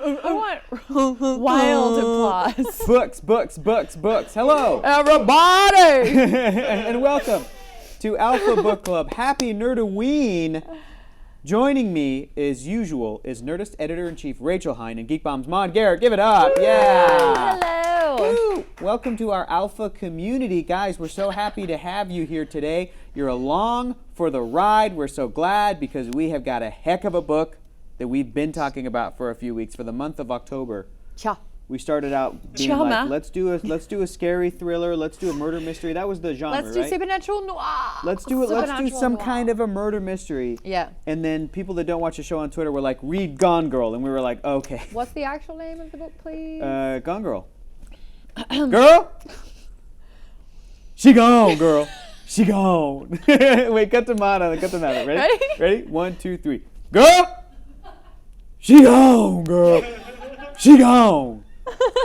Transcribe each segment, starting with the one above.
I want wild applause. Books. Hello, Everybody! and welcome to Alpha Book Club. Happy Nerdoween. Joining me, as usual, is Nerdist Editor-in-Chief Rachel Heine and Geekbomb's Maude. Garrett, give it up. Yeah. Hello. Woo. Welcome to our Alpha community. Guys, we're so happy to have you here today. You're along for the ride. We're so glad because we have got a heck of a book that we've been talking about for a few weeks for the month of October. Cha. We started out being like, let's do a scary thriller, let's do a murder mystery. That was the genre, Let's do right? supernatural noir. Let's do some kind of a murder mystery. Yeah. And then people that don't watch the show on Twitter were like, read Gone Girl, and we were like, okay. What's the actual name of the book, please? Gone Girl. Girl? She gone, girl. She gone. Wait, cut them out. Ready? Ready? 1, 2, 3. Girl? She gone, girl. She gone.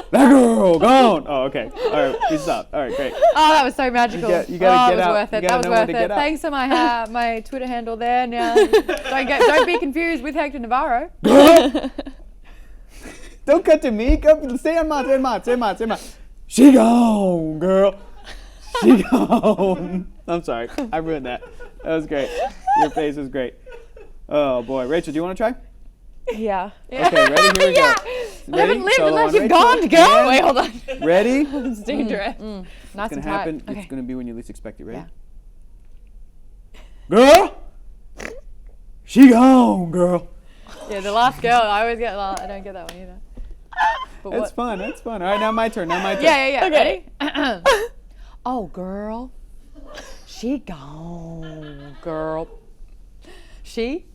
That girl gone. Oh, okay. All right, we stopped. All right, great. Oh, that was so magical. You gotta get out. Worth it. That was worth it. Thanks for my Twitter handle there. Now, don't be confused with Hector Navarro. Girl? Don't cut to me. Stay on Maude. Say Maude. She gone, girl. She gone. I'm sorry. I ruined that. That was great. Your face was great. Oh, boy. Rachel, do you want to try? Yeah. Okay, ready? Here we go. I haven't lived unless you've gone to go. Wait, hold on. Ready? It's dangerous. Nice Nice and happen. Okay. It's going to be when you least expect it. Ready? Yeah. Girl? She gone, girl. Yeah, the last girl. I don't get that one either. But That's fun. All right, now my turn. Yeah. Okay. Ready? Oh, girl. She gone, girl. She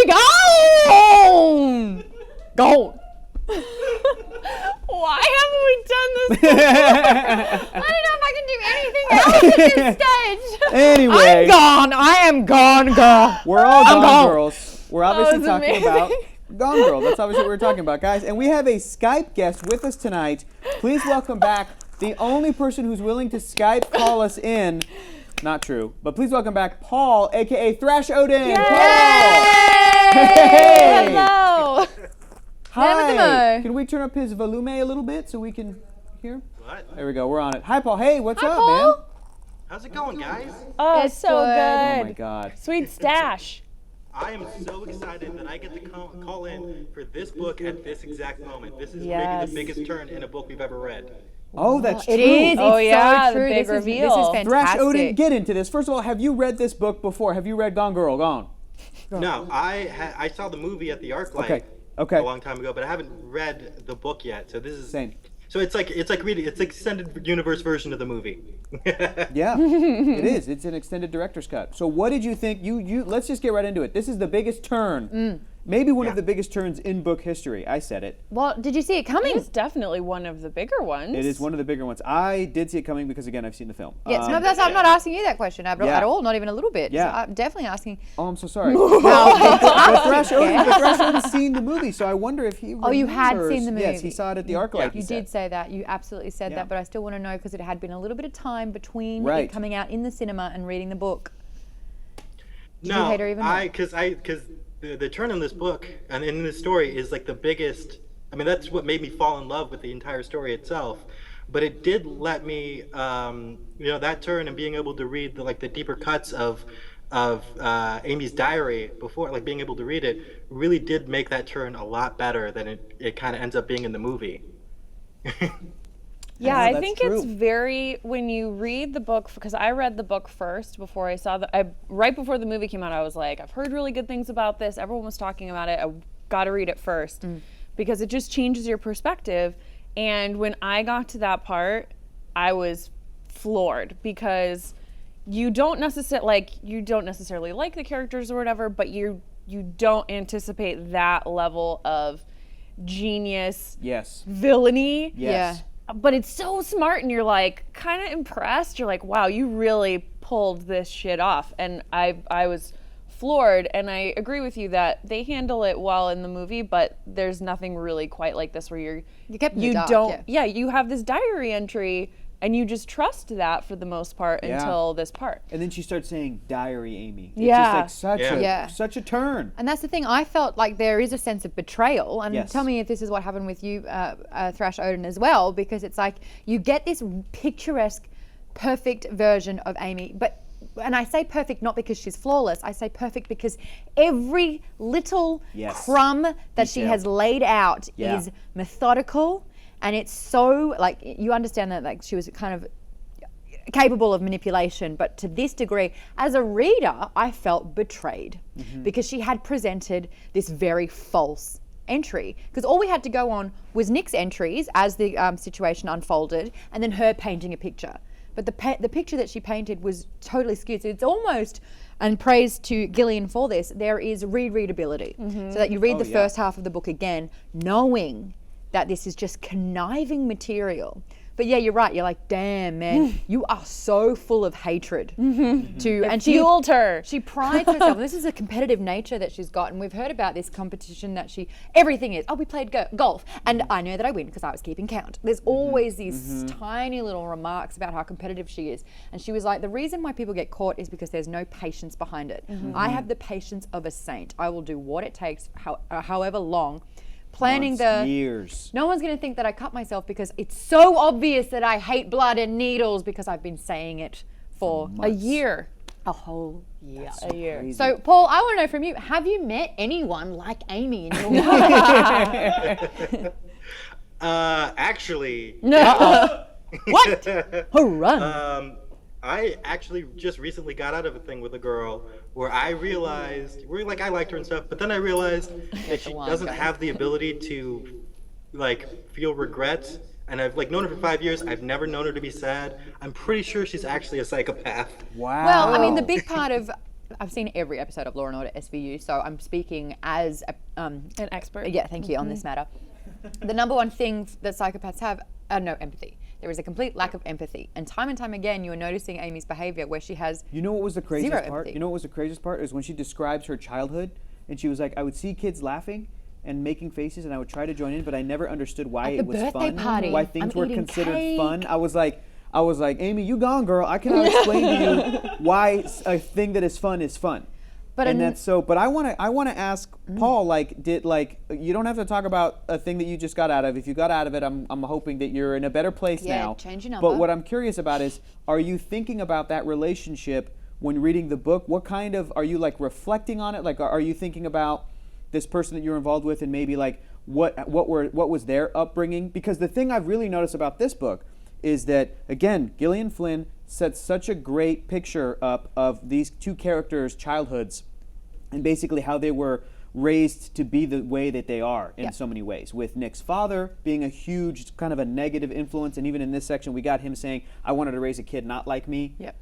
gone! Gone. Why haven't we done this before? I don't know if I can do anything else at this stage. Anyway. I am gone, girl. We're all gone girls. We're obviously was talking amazing. about Gone Girl. That's obviously what we're talking about, guys. And we have a Skype guest with us tonight. Please welcome back the only person who's willing to Skype call us in. Not true. But please welcome back Paul, a.k.a. Thrash Odin. Yay! Paul! Hey! Hello. Hi. Can we turn up his volume a little bit so we can hear? What? There we go. We're on it. Hi, Paul. Hey, what's up, Paul. man? How's it going, guys? Oh, It's so good. Oh, good. my God. Sweet stash. I am so excited that I get to call in for this book at this exact moment. This is Yes. maybe the biggest turn in a book we've ever read. Oh, that's true. It is. Oh, It's yeah, so the true. big This reveal. is fantastic. Thrash Odin, get into this. First of all, have you read this book before? Have you read Gone Girl, Gone? No, I saw the movie at the ArcLight Okay. a long time ago, but I haven't read the book yet. So this is Same. So it's like reading. It's extended universe version of the movie. Yeah, it is. It's an extended director's cut. So what did you think? You let's just get right into it. This is the biggest turn. Maybe one of the biggest turns in book history. I said it. Well, did you see it coming? It's definitely one of the bigger ones. It is one of the bigger ones. I did see it coming because, again, I've seen the film. Yes, no, I'm not asking you that question at Yeah. all, not even a little bit. Yeah. So I'm definitely asking. Oh, I'm so sorry. How But Thrash Odin's seen the movie, so I wonder if he Oh, you had remembers. seen the movie. Yes, he saw it at the ArcLight. You did say that. You absolutely said Yeah. that, but I still want to know because it had been a little bit of time between Right. it coming out in the cinema and reading the book. No, hate her even more? because the turn in this book and in this story is like the biggest. I mean, that's what made me fall in love with the entire story itself. But it did let me, that turn and being able to read the deeper cuts of Amy's diary before, like being able to read it, really did make that turn a lot better than it kind of ends up being in the movie. Yeah, Yeah, I that's think true. it's when you read the book, because I read the book first before I saw right before the movie came out, I was like, I've heard really good things about this. Everyone was talking about it. I got to read it first because it just changes your perspective. And when I got to that part, I was floored because you don't necessarily like the characters or whatever, but you don't anticipate that level of genius, Yes. villainy. Yes. But it's so smart, and you're like kind of impressed. You're like, wow, you really pulled this shit off. And I was floored, and I agree with you that they handle it well in the movie, but there's nothing really quite like this where you kept in the dark, you have this diary entry And you just trust that for the most part until this part. And then she starts saying, "Diary Amy." It's Yeah. just like such a turn. And that's the thing. I felt like there is a sense of betrayal. And Yes. tell me if this is what happened with you, Thrash Odin, as well, because it's like you get this picturesque, perfect version of Amy. And I say perfect not because she's flawless. I say perfect because every little crumb that she has laid out is methodical. And it's so, like, you understand that, like, she was kind of capable of manipulation, but to this degree, as a reader, I felt betrayed because she had presented this very false entry. Because all we had to go on was Nick's entries as the situation unfolded, and then her painting a picture. But the picture that she painted was totally skewed. So it's almost, and praise to Gillian for this, there is rereadability. So that you read the first half of the book again, knowing that this is just conniving material. But yeah, you're right. You're like, damn, man, you are so full of hatred. And she fueled her. She prides herself. This is a competitive nature that she's got, and we've heard about this competition that everything is. Oh, we played golf, and I know that I win because I was keeping count. There's always these tiny little remarks about how competitive she is, and she was like, the reason why people get caught is because there's no patience behind it. I have the patience of a saint. I will do what it takes, however long. Planning years. No one's going to think that I cut myself because it's so obvious that I hate blood and needles because I've been saying it for a year. A whole year. A year. Crazy. So, Paul, I want to know from you, have you met anyone like Amy in your life? Actually. No. What? Run. I actually just recently got out of a thing with a girl where I realized, I liked her and stuff, but then I realized that she doesn't have the ability to, feel regret. And I've, known her for 5 years. I've never known her to be sad. I'm pretty sure she's actually a psychopath. Wow. Well, I mean, the big part of, I've seen every episode of Law & Order SVU, so I'm speaking as an expert. Yeah, thank you, on this matter. The number one thing that psychopaths have, no empathy. There is a complete lack of empathy. And time again, you are noticing Amy's behavior where she has You know what was the craziest zero part? empathy. You know what was the craziest part is when she describes her childhood, and she was like, I would see kids laughing and making faces, and I would try to join in, but I never understood why At the it was birthday fun, party, why things I'm were eating considered cake. fun. I was like, Amy, you gone, girl. I cannot explain to you why a thing that is fun is fun. But And that's so. But I want to ask Paul. You don't have to talk about a thing that you just got out of. If you got out of it, I'm hoping that you're in a better place now. Change your number. But what I'm curious about is, are you thinking about that relationship when reading the book? What kind of are you reflecting on it? Are you thinking about this person that you're involved with, and maybe what was their upbringing? Because the thing I've really noticed about this book is that, again, Gillian Flynn sets such a great picture up of these two characters' childhoods and basically how they were raised to be the way that they are in so many ways, with Nick's father being a huge kind of a negative influence, and even in this section we got him saying, I wanted to raise a kid not like me. Yep.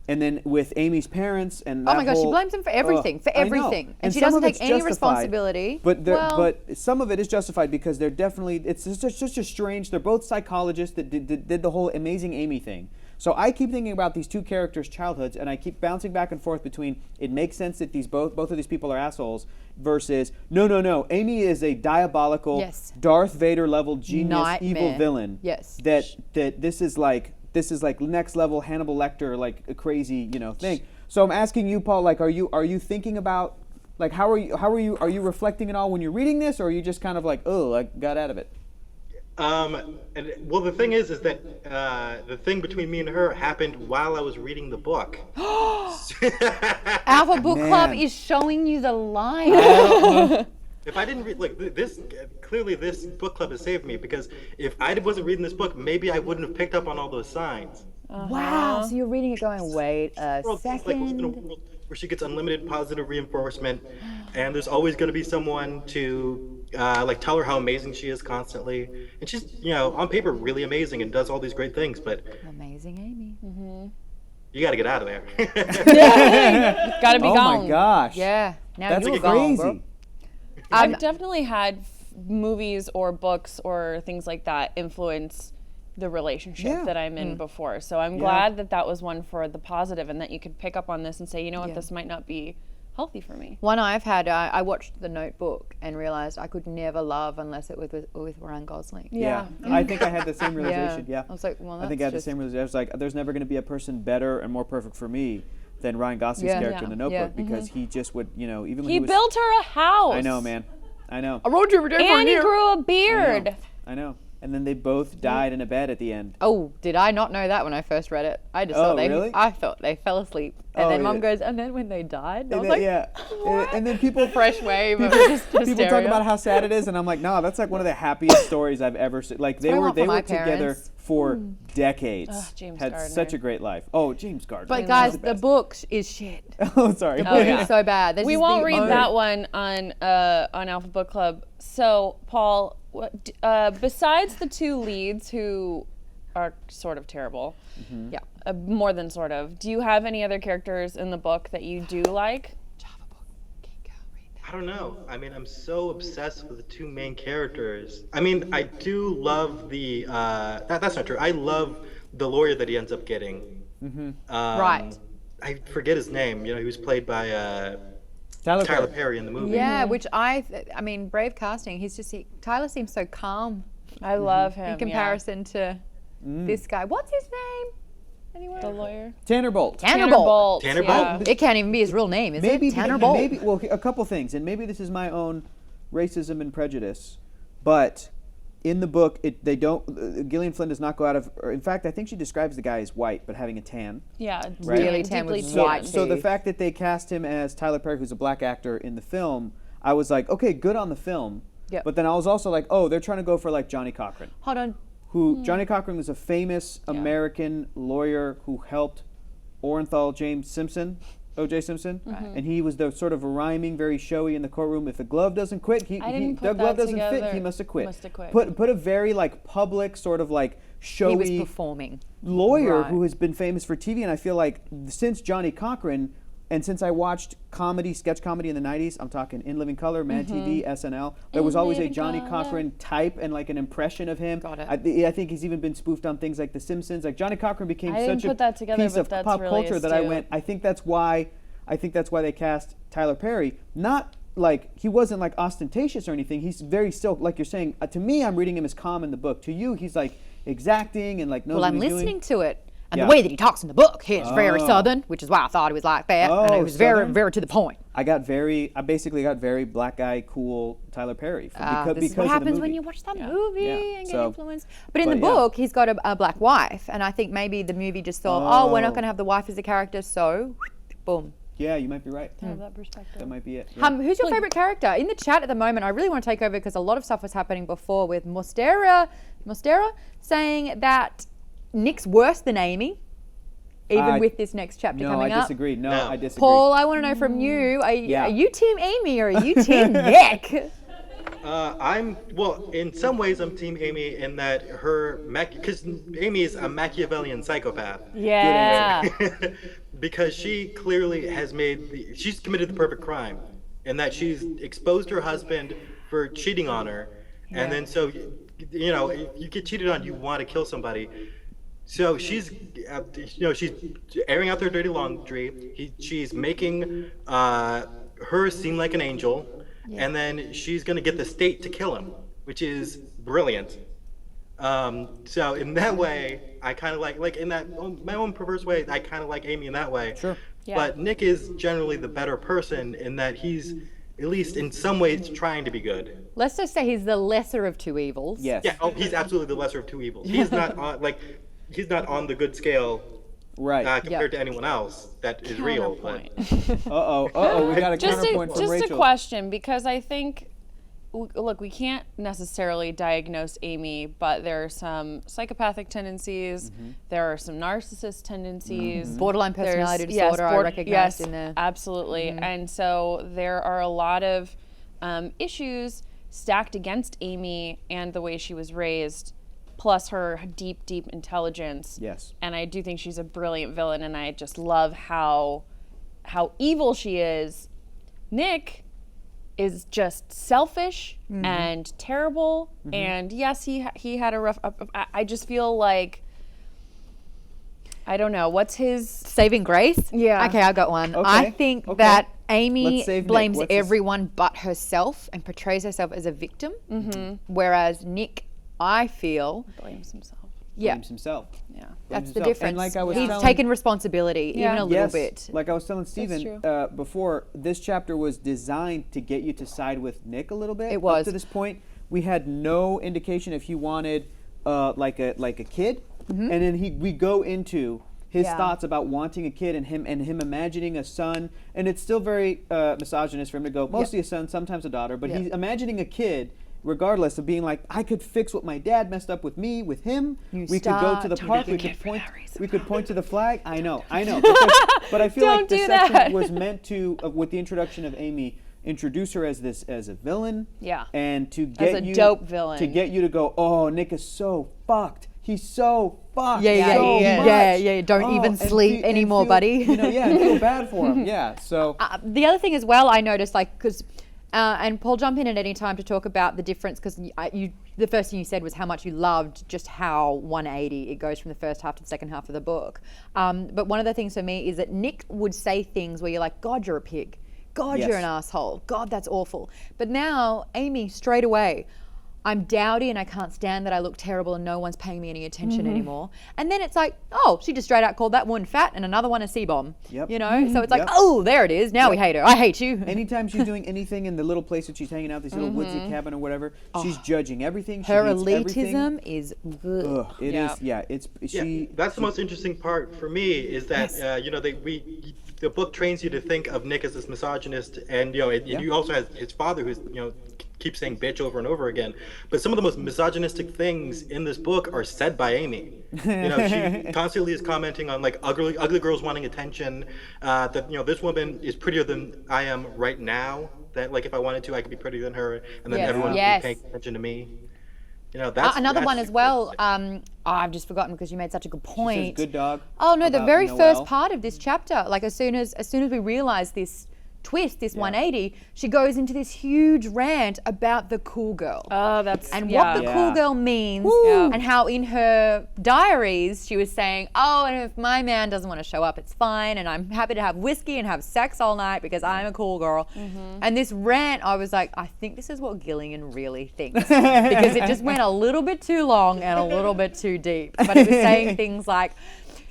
And then with Amy's parents and Oh my gosh, she blames him for everything, I know. And she some doesn't of take it's any justified, responsibility. But some of it is justified because they're definitely, it's just a strange, they're both psychologists that did the whole Amazing Amy thing. So I keep thinking about these two characters' childhoods, and I keep bouncing back and forth between it makes sense that both of these people are assholes versus no, Amy is a diabolical Darth Vader level genius Nightmare. evil villain. Yes. That this is like next level Hannibal Lecter, like a crazy thing. So I'm asking you, Paul, are you thinking about how are you reflecting at all when you're reading this, or are you just kind of I got out of it? Well, the thing is that the thing between me and her happened while I was reading the book. Alpha Book Club Man. is showing you the light. If I didn't read this, clearly this book club has saved me, because if I wasn't reading this book, maybe I wouldn't have picked up on all those signs. Wow, so you're reading it going, wait a World is like in a second. world where she gets unlimited positive reinforcement, and there's always going to be someone to tell her how amazing she is constantly, and she's on paper really amazing and does all these great things, but Amazing Amy. you got to get out of there. Gotta be Oh gone. my gosh. Yeah, now That's you're crazy. gone, bro. I've definitely had movies or books or things like that influence the relationship that I'm in before. So I'm glad that was one for the positive, and that you could pick up on this and say, you know what, this might not be healthy for me. One I've had, I watched The Notebook and realized I could never love unless it was with Ryan Gosling. Yeah. I think I had the same realization. Yeah. I was like, well, I think I had the same realization. I was like, there's never going to be a person better and more perfect for me than Ryan Gosling's character in The Notebook because he just would, even when He built her a house. I know, man. I know. I rode you every day for a And he year. grew a beard. I know. And then they both died in a bed at the end. Oh, did I not know that when I first read it? I just thought really? I thought they fell asleep. And then Mom yeah. goes, and then when they died, I was And like, then, and then people fresh wave of just people talk hysteria. about how sad it is, and I'm like, no, that's like one of the happiest stories I've ever seen. Like they what I were want for my together parents. for decades. Ugh, James had Gardner. such a great life. Oh, James Gardner. But He's guys, best. the book is shit. Oh, sorry. The book is so bad. This We is won't the read only- that one on Alpha Book Club. So, Paul, besides the two leads who are sort of terrible, Yeah. more than sort of, do you have any other characters in the book that you do like? I don't know. I mean, I'm so obsessed with the two main characters. I mean, I do love the. That's not true. I love the lawyer that he ends up getting. Right. I forget his name. He was played by Tyler Perry in the movie. Yeah, which I mean, brave casting. Tyler seems so calm I love him. in comparison to this guy. What's his name? Anyway. The lawyer. Tanner Bolt. Tanner Bolt. Tanner yeah. Bolt? It can't even be his real name, is Maybe it? Tanner Bolt. Maybe. Well, a couple things, and maybe this is my own racism and prejudice, but in the book, Gillian Flynn does not go out of. Or in fact, I think she describes the guy as white, but having a tan. Yeah, Right. Really tan deeply with tanned. white So the teeth. fact that they cast him as Tyler Perry, who's a black actor in the film, I was like, okay, good on the film. Yep. But then I was also like, oh, they're trying to go for like Johnny Cochran. Hold on. Johnny Cochran was a famous American lawyer who helped Orenthal James Simpson, O.J. Simpson, and he was the sort of rhyming, very showy in the courtroom. If the glove doesn't quit, I didn't put the glove that doesn't fit, together. he must have quit. Must have quit. Put a very like public sort of like He was showy performing. lawyer Right. who has been famous for TV, and I feel like since Johnny Cochran, and since I watched sketch comedy in the 90s, I'm talking In Living Color, Mad TV, SNL, there was always a Living Johnny Color. Cochran type and like an impression of him. Got it. I think he's even been spoofed on things like The Simpsons. Like Johnny Cochran became I didn't such a put that together, piece but of that's pop really culture that I astute. went, I think that's why they cast Tyler Perry. Not like he wasn't like ostentatious or anything. He's very still, like you're saying, to me, I'm reading him as calm in the book. To you, he's like exacting and like knows Well, what I'm he's listening doing. to it. And Yeah. the way that he talks in the book, he's very southern, which is why I thought he was like that. and Oh, he was very, Southern? very to the point. I basically got very black guy, cool Tyler Perry This is of what the happens movie. when you watch that movie Yeah. and get So- influenced. But in but the yeah. book, he's got a black wife, and I think maybe the movie just thought, oh, we're not going to have the wife as a character, so boom. Yeah, you might be right. I have that perspective. That might be it. Yeah. Who's your favorite character? In the chat at the moment, I really want to take over because a lot of stuff was happening before with Mostera saying that Nick's worse than Amy, even with this next chapter No, coming I up. disagree. No, No. I disagree. Paul, I want to know from you, are Yeah. you Team Amy or are you Team Nick? In some ways, I'm Team Amy in that because Amy is a Machiavellian psychopath. Yeah. Because she clearly has she's committed the perfect crime in that she's exposed her husband for cheating on her. And then so, if you get cheated on, you want to kill somebody. So she's, she's airing out their dirty laundry. She's making her seem like an angel. And then she's going to get the state to kill him, which is brilliant. So in that way, I kind of like in that my own perverse way, I kind of like Amy in that way. Sure. Yeah. But Nick is generally the better person in that he's, at least in some ways, trying to be good. Let's just say he's the lesser of two evils. Yes. Yeah. Oh, he's absolutely the lesser of two evils. He's not on he's not on the good scale Right. compared to anyone else that is real. But Uh-oh. We got a Just counterpoint from a Rachel. question, because I think, look, we can't necessarily diagnose Amy, but there are some psychopathic tendencies, there are some narcissist tendencies. Borderline personality disorder, I recognized in there. Absolutely. And so there are a lot of issues stacked against Amy and the way she was raised, plus her deep, deep intelligence. Yes. And I do think she's a brilliant villain, and I just love how evil she is. Nick is just selfish and terrible, and yes, he had a rough. I just feel like I don't know. What's his Saving grace? Yeah. Okay, I got one. Okay, I think okay. that Let's Amy save Nick. blames What's his- everyone but herself and portrays herself as a victim. Whereas Nick, I feel, blames himself? Blames himself. Yeah. that's the himself. difference. And like I was He's telling- taken responsibility, Yeah. even a little bit. Like I was telling Steven before, this chapter was designed to get you to side with Nick a little bit. It was. Up to this point, we had no indication if he wanted like a kid, and then we go into his Yeah. thoughts about wanting a kid and him imagining a son, and it's still very misogynist for him to go mostly a son, sometimes a daughter, but he's imagining a kid. Regardless of being like, I could fix what my dad messed up with me, with him. You We could go to the start park. to We get could point. for that reason. We could point to the flag. I know. But I feel like Don't this do section that. was meant to, with the introduction of Amy, introduce her as a villain. Yeah. And to get a you dope villain. To get you to go, oh, Nick is so fucked. He's so fucked. Yeah, so yeah, much. yeah. Don't even and sleep and anymore, feel- buddy. You know, and feel bad for him. Yeah. So. The other thing as well, I noticed, like, because, and Paul, jump in at any time to talk about the difference, because the first thing you said was how much you loved just how 180 it goes from the first half to the second half of the book. But one of the things for me is that Nick would say things where you're like, God, you're a pig. God, Yes. you're an asshole. God, that's awful. But now, Amy, straight away, I'm dowdy and I can't stand that I look terrible and no one's paying me any attention anymore. And then it's like, oh, she just straight out called that one fat and another one a C-bomb. Yep. You know? So it's like, Yep. oh, there it is. Now we hate her. I hate you. Anytime she's doing anything in the little place that she's hanging out, this little woodsy cabin or whatever, she's judging everything. She Her hates everything. elitism is good. Ugh, it Yeah. is. Yeah, it's Yeah, she. that's the most interesting part for me is that you know the book trains you to think of Nick as this misogynist, and you know you also has his father who's keeps saying bitch over and over again. But some of the most misogynistic things in this book are said by Amy. You know, she constantly is commenting on like ugly girls wanting attention. That this woman is prettier than I am right now. That like if I wanted to, I could be prettier than her, and then Yes. everyone would Yes. be paying attention to me. You know, that's Another that's one as well. I've just forgotten because you made such a good She point. says good dog. Oh no, the about very Noelle. first part of this chapter, like as soon as we realize this twist, this 180, she goes into this huge rant about the cool girl. Oh, that's And yeah. what the cool girl means, Yeah. and how in her diaries she was saying, oh, and if my man doesn't want to show up, it's fine, and I'm happy to have whiskey and have sex all night because I'm a cool girl. And this rant, I was like, I think this is what Gillian really thinks, because it just went a little bit too long and a little bit too deep. But it was saying things like,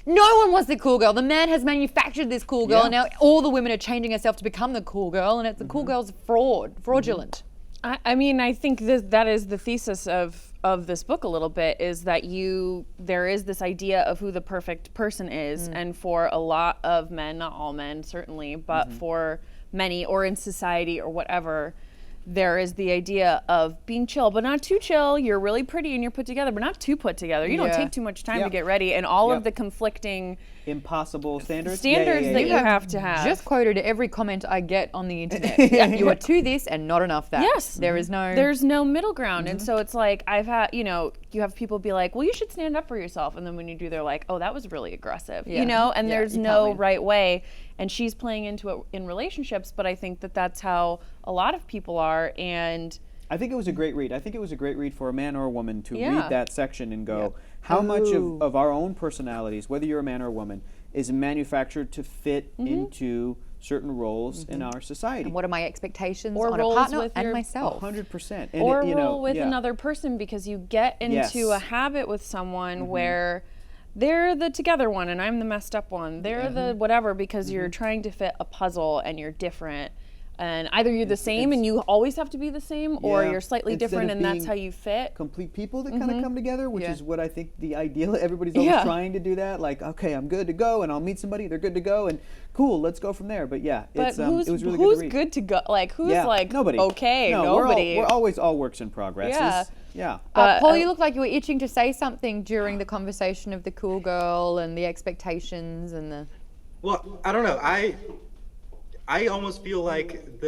no one wants the cool girl. The man has manufactured this cool girl, Yeah. and now all the women are changing herself to become the cool girl, and it's the cool girl's fraudulent. I mean, I think that is the thesis of this book a little bit, is that there is this idea of who the perfect person is, and for a lot of men, not all men certainly, but for many or in society or whatever, there is the idea of being chill, but not too chill. You're really pretty and you're put together, but not too put together. You don't Yeah. take too much time Yeah. to get ready, and all Yep. of the conflicting Impossible standards. standards that you yeah. have to have. Just quoted every comment I get on the internet. You are to this and not enough that. Yes. There is no. There's no middle ground. And so it's like, I've had, you have people be like, well, you should stand up for yourself. And then when you do, they're like, oh, that was really aggressive, Yeah. and Yeah, there's you can't no win. right way. And she's playing into it in relationships, but I think that that's how a lot of people are. And I think it was a great read. I think it was a great read for a man or a woman to Yeah. read that section and go, how much of our own personalities, whether you're a man or a woman, is manufactured to fit into certain roles in our society. and what are my expectations Or on a roles partner with and your- myself? 100%. or And roll with yeah. another person, because you get into Yes. a habit with someone where they're the together one and I'm the messed up one. They're the whatever, because you're trying to fit a puzzle and you're different. And either you're the same and you always have to be the same, or Yeah. you're slightly Instead different of and that's being how you fit. complete people that kind of come together, which Yeah. is what I think the ideal. Everybody's always Yeah. trying to do that. Like, okay, I'm good to go, and I'll meet somebody. They're good to go, and cool, let's go from there. But yeah, But it's who's it was really who's good to read. good to go? Like who's Yeah, like nobody. okay? No, nobody. We're always all works in progress. Yeah. Yeah. Paul, you look like you were itching to say something during the conversation of the cool girl and the expectations and the. Well, I don't know. I almost feel like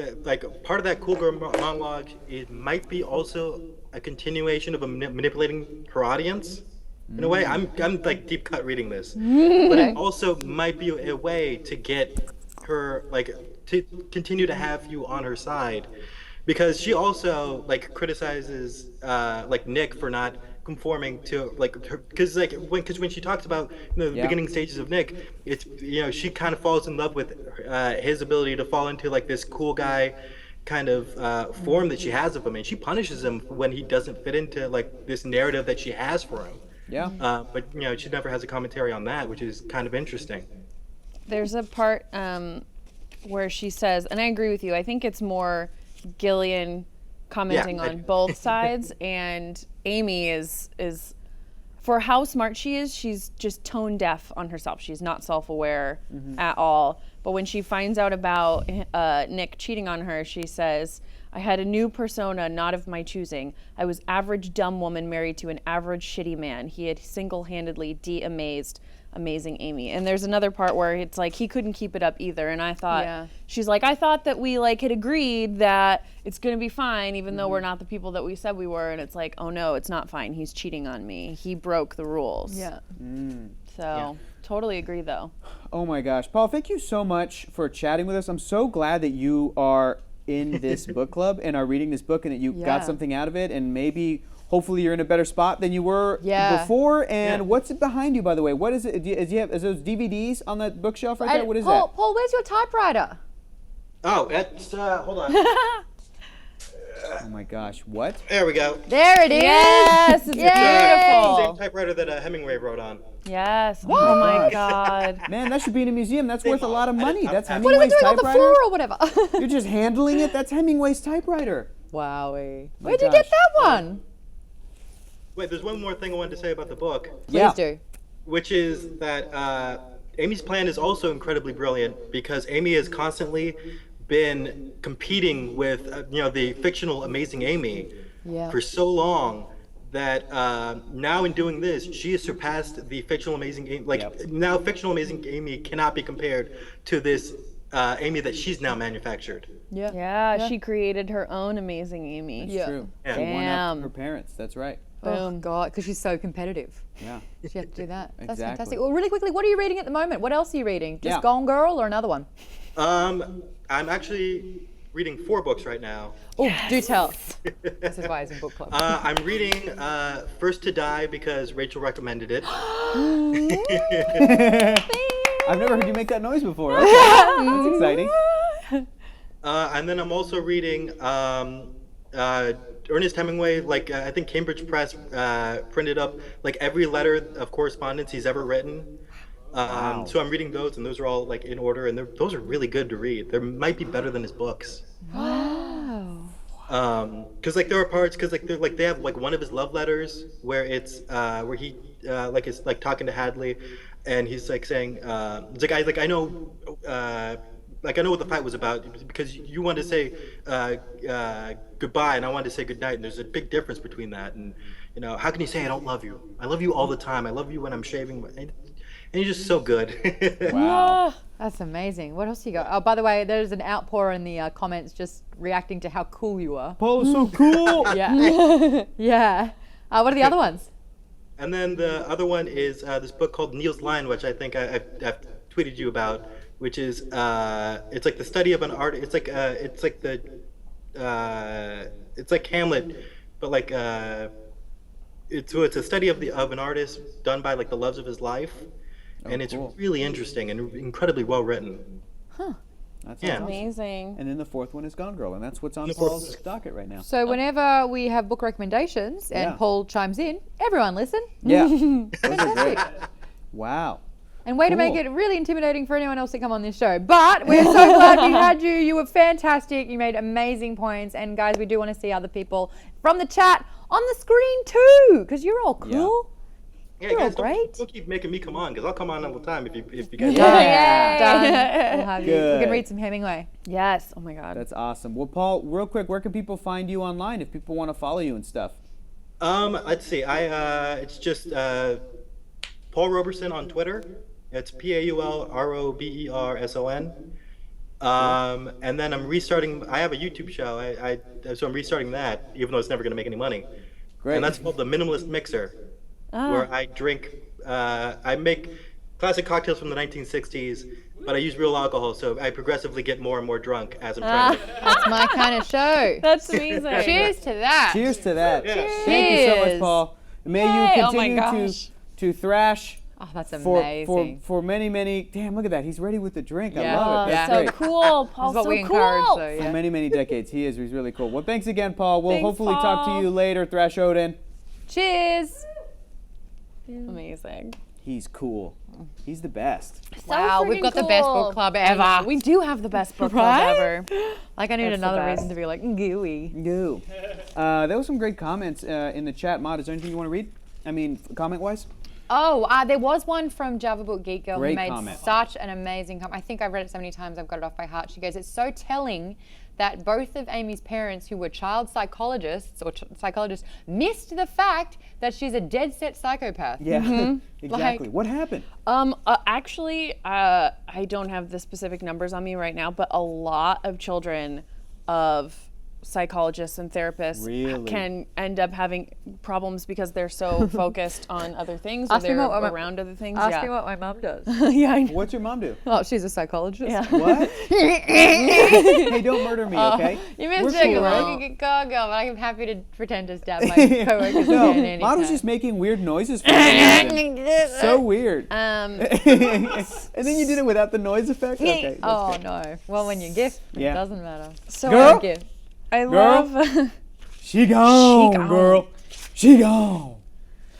part of that cool girl monologue, it might be also a continuation of manipulating her audience. In a way, I'm like deep cut reading this, but it also might be a way to get her to continue to have you on her side, because she also criticizes Nick for not conforming to like her, because when she talks about the beginning stages of Nick, it's she kind of falls in love with his ability to fall into like this cool guy kind of form that she has of him, and she punishes him when he doesn't fit into like this narrative that she has for him. Yeah. But she never has a commentary on that, which is kind of interesting. There's a part where she says, and I agree with you, I think it's more Gillian commenting on both sides, and Amy is for how smart she is, she's just tone deaf on herself. She's not self-aware at all. But when she finds out about Nick cheating on her, she says, I had a new persona, not of my choosing. I was average dumb woman married to an average shitty man. He had single-handedly de-amazed amazing Amy. And there's another part where it's like he couldn't keep it up either. And I thought, she's like, I thought that we like had agreed that it's going to be fine, even though we're not the people that we said we were. And it's like, oh no, it's not fine. He's cheating on me. He broke the rules. Yeah. So totally agree though. Oh my gosh. Paul, thank you so much for chatting with us. I'm so glad that you are in this book club and are reading this book and that you got something out of it, and maybe hopefully you're in a better spot than you were before. And what's it behind you, by the way? What is it? Is those DVDs on that bookshelf right there? What is that? Paul, where's your typewriter? Oh, it's hold on. Oh my gosh, what? There we go. There it is. Yes, it's beautiful. Same typewriter that Hemingway wrote on. Yes. Oh my God. Man, that should be in a museum. That's worth a lot of money. That's What are they Hemingway's doing on the typewriter. floor or whatever? You're just handling it? That's Hemingway's typewriter. Wowie. My Where'd you get gosh. that one? Wait, there's one more thing I wanted to say about the book, Please do. which is that Amy's plan is also incredibly brilliant because Amy has constantly been competing with the fictional Amazing Amy for so long that now in doing this, she has surpassed the fictional Amazing Amy. Now fictional Amazing Amy cannot be compared to this Amy that she's now manufactured. Yeah, she created her own amazing Amy. That's true. Yeah. She won Damn. up her parents. That's right. Oh God, because she's so competitive. Yeah. She had to do that. That's Exactly. fantastic. Well, really quickly, what are you reading at the moment? What else are you reading? Just Yeah. Gone Girl or another one? I'm actually reading 4 books right now. Oh, do tell. This is why it's in book club. I'm reading First to Die because Rachel recommended it. I've never heard you make that noise before. Okay. That's exciting. And then I'm also reading Ernest Hemingway. I think Cambridge Press printed up like every letter of correspondence he's ever written. So I'm reading those, and those are all like in order, and those are really good to read. They might be better than his books. Wow. Because like there are parts, because they have like one of his love letters where it's where he is like talking to Hadley, and he's like saying it's like I know like I know what the fight was about because you wanted to say goodbye and I wanted to say goodnight, and there's a big difference between that. And how can you say I don't love you? I love you all the time. I love you when I'm shaving. And you're just so good. Wow. That's amazing. What else you got? Oh, by the way, there's an outpour in the comments just reacting to how cool you are. Paul is so cool. Yeah. Yeah. What are the other ones? And then the other one is this book called Neil's Line, which I think I've tweeted you about, which is it's like the study of an art. It's like Hamlet, but like it's a study of an artist done by like the loves of his life, and it's cool. really interesting and incredibly well written. That's Yeah. awesome. Amazing. And then the 4th one is Gone Girl, and that's what's on The fourth- Paul's docket right now. So whenever we have book recommendations and Yeah. Paul chimes in, everyone listen. Yeah. Those are great. Wow. And way to make Cool. it really intimidating for anyone else to come on this show. But we're so glad we had you. You were fantastic. You made amazing points. And guys, we do want to see other people from the chat on the screen too, because you're all cool. Yeah, You're all guys, great. don't keep making me come on because I'll come on all the time if you guys. Yeah. Done. We'll have you. We Good. can read some Hemingway. Yes. Oh my God. That's awesome. Well, Paul, real quick, where can people find you online if people want to follow you and stuff? Let's see. It's just Paul Roberson on Twitter. It's PaulRoberson. And then I'm restarting. I have a YouTube show. So I'm restarting that, even though it's never going to make any money. Great. And that's called the Minimalist Mixer, where I drink. I make classic cocktails from the 1960s, but I use real alcohol, so I progressively get more and more drunk as I'm trying to. That's my kind of show. That's amazing. Cheers to that. Cheers to that. Yeah. Thank you so much, Cheers. Paul. May Yay, you oh my continue gosh. to thrash Oh, that's for amazing. many, many. Damn, look at that. He's ready with the drink. Yeah. I love it. That's So great. cool. Paul's That's what so we cool. encourage. So, For yeah. many, many decades. He's really cool. Well, thanks again, Paul. We'll Thanks, hopefully talk to Paul. you later, Thrash Odin. Cheers. Amazing. He's cool. He's the best. Wow, we've got the best book club ever. We do have the best book Right? club ever. Like I need That's the another best. reason to be like gooey. No. There was some great comments in the chat. Maude, is there anything you want to read? I mean, comment-wise? Oh, there was one from Java Book Geek Girl Great who made comment. such an amazing comment. I think I've read it so many times I've got it off by heart. She goes, it's so telling that both of Amy's parents, who were child psychologists or psychologists, missed the fact that she's a dead set psychopath. Yeah, exactly. Like- What happened? Actually, I don't have the specific numbers on me right now, but a lot of children of psychologists and therapists Really? can end up having problems because they're so focused on other things or Ask me they're what my- around other things. Ask yeah. me what my mum does. Yeah, I know. What's your mom do? Oh, she's a psychologist. Yeah. What? Hey, don't murder me, okay? You missed We're it, cool, right? like a girl, but I'm happy to pretend to stab my coworkers No, again anytime. Maude was just making weird noises for some reason. So weird. Um, And then you did it without the noise effect? Okay. that's Oh good. no. Well, when you gift, Yeah. it doesn't matter. so Girl? Gift. I Girl? love. She gone, She gone. girl. She gone.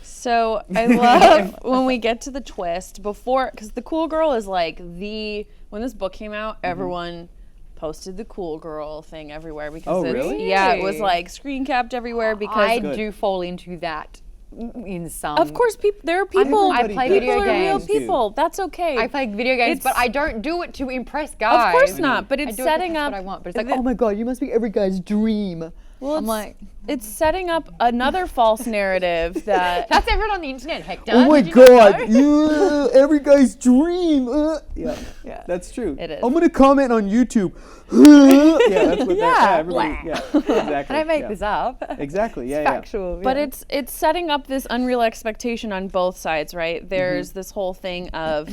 So I love when we get to the twist before, because the cool girl is like when this book came out, everyone posted the cool girl thing everywhere because Oh, it's, really? yeah, it was like screen capped everywhere because I Good. do fall into that in some. of course there are people. I play does. video People are real games. people. That's okay. I play video games, but It's- I don't do it to impress guys. Of course not, but I it's do it 'cause setting that's up. what I want. But it's like, the- oh my god, you must be every guy's dream. well, I'm it's, like, it's setting up another false narrative that. that's everyone on the internet, Hector. Oh my Did you not god. know? Yeah, every guy's dream. Yeah. Yeah. That's true. It is. I'm going to comment on YouTube. Yeah, that's what Yeah. everybody. Yeah, exactly. I don't make yeah. this up. Exactly. Yeah, It's yeah. factual. But yeah. it's setting up this unreal expectation on both sides, right? There's this whole thing of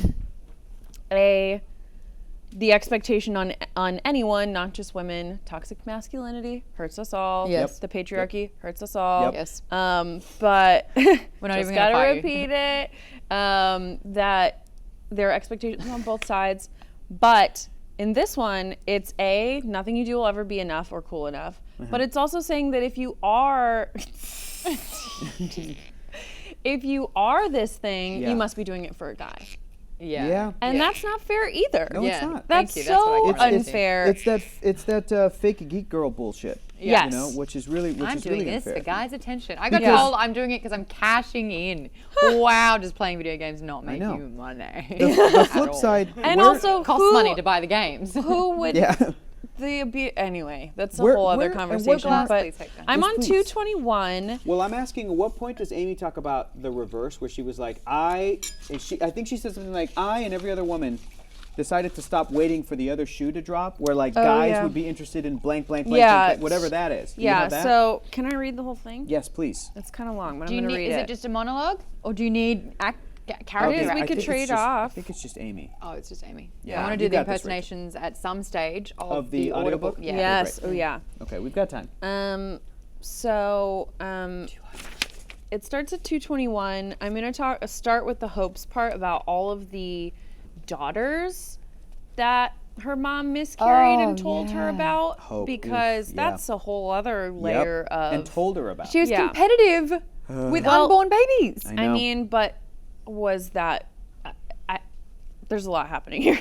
the expectation on anyone, not just women. Toxic masculinity hurts us all. Yes. The patriarchy hurts us all. Yep. Yes. But We're not just even gonna gotta fight you. repeat it. That there are expectations on both sides, but in this one, it's nothing you do will ever be enough or cool enough. But it's also saying that if you are this thing, Yeah. you must be doing it for a guy. yeah. Yeah. And that's not fair either. No, Yeah. it's not. That's Thank you, that's what I so wanted to see. unfair. It's that fake geek girl bullshit. Yes. You know, which is really I'm doing really this unfair. for guys' attention. I got Because- told I'm doing it because I'm cashing in. Wow, just playing video games not make know. you money. The flip all. side. And where- also, Costs money to buy the games. who would Yeah. anyway, that's a Where- whole other where- and what conversation. class, But please, Hector? I'm Yes, on please. 221. Well, I'm asking, at what point does Amy talk about the reverse, where she was like, I think she said something like, I and every other woman decided to stop waiting for the other shoe to drop, where like guys yeah. would be interested in blank, blank, blank, Yeah, blank, whatever that is. Do you Yeah, have that? so can I read the whole thing? Yes, please. It's kind of long, but Do I'm you going to need, read is it just a monologue? Or do you need characters? we I could think it's trade just- off. I think it's just Amy. Oh, it's just Amy. Yeah, I want to you do the got this, Rachel. impersonations at some stage Of the audiobook? Yeah. Yes. great. Oh, yeah. Okay, we've got time. It starts at 221. I'm going to start with the hopes part about all of the daughters that her mom miscarried and Oh, told her yeah. about, Hope, because oof, yeah. that's a whole other layer of. And told her about She was Yeah. competitive with Well, unborn babies. I I know. mean, but was that? There's a lot happening here.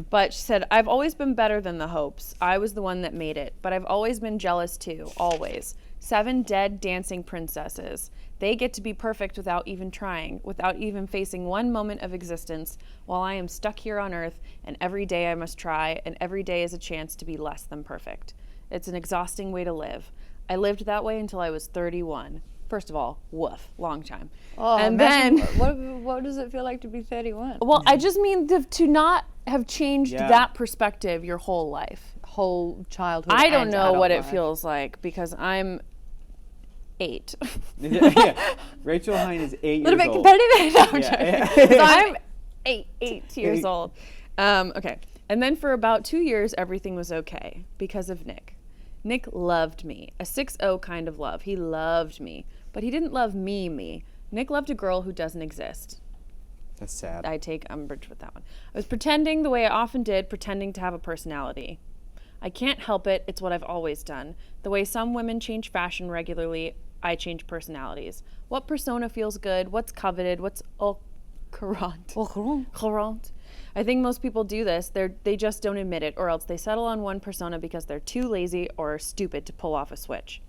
But she said, I've always been better than the hopes. I was the one that made it, but I've always been jealous too, always. 7 dead dancing princesses. They get to be perfect without even trying, without even facing one moment of existence, while I am stuck here on Earth, and every day I must try, and every day is a chance to be less than perfect. It's an exhausting way to live. I lived that way until I was 31. First of all, woof, long time. Oh, and imagine- then, what does it feel like to be 31? well, I just mean to not have changed Yeah. that perspective your whole life. Whole childhood. I don't and know what adult it life. feels like because I'm 8. Yeah. Rachel Heine is 8 A little years bit old. competitive. No, I'm Yeah. joking. 'Cause I'm 8 years old. Okay. And then for about 2 years, everything was okay because of Nick. Nick loved me, a 6-0 kind of love. He loved me, but he didn't love me. Nick loved a girl who doesn't exist. That's sad. I take umbrage with that one. I was pretending the way I often did, pretending to have a personality. I can't help it. It's what I've always done. The way some women change fashion regularly, I change personalities. What persona feels good? What's coveted? What's courant? I think most people do this. They just don't admit it, or else they settle on one persona because they're too lazy or stupid to pull off a switch.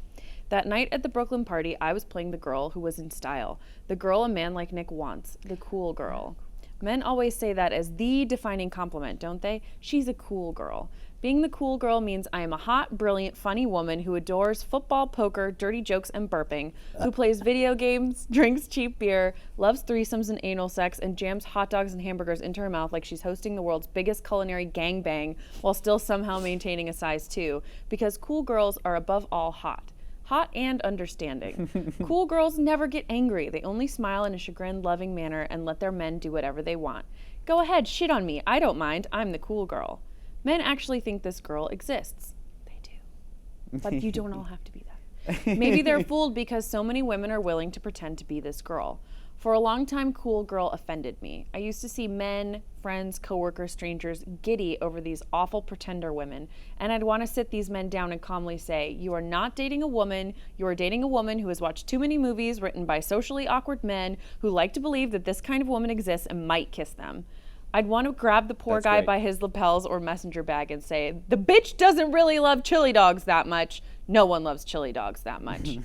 That night at the Brooklyn party, I was playing the girl who was in style. The girl a man like Nick wants. The cool girl. Men always say that as the defining compliment, don't they? She's a cool girl. Being the cool girl means I am a hot, brilliant, funny woman who adores football, poker, dirty jokes, and burping, who plays video games, drinks cheap beer, loves threesomes and anal sex, and jams hot dogs and hamburgers into her mouth like she's hosting the world's biggest culinary gangbang while still somehow maintaining a size 2, because cool girls are above all hot. Hot and understanding. Cool girls never get angry. They only smile in a chagrin-loving manner and let their men do whatever they want. Go ahead, shit on me. I don't mind. I'm the cool girl. Men actually think this girl exists. They do. But you don't all have to be that. Maybe they're fooled because so many women are willing to pretend to be this girl. For a long time, cool girl offended me. I used to see men, friends, coworkers, strangers giddy over these awful pretender women, and I'd want to sit these men down and calmly say, you are not dating a woman, you are dating a woman who has watched too many movies written by socially awkward men who like to believe that this kind of woman exists and might kiss them. I'd want to grab the poor guy by his lapels or messenger bag and say, the bitch doesn't really love chili dogs that much. No one loves chili dogs that much.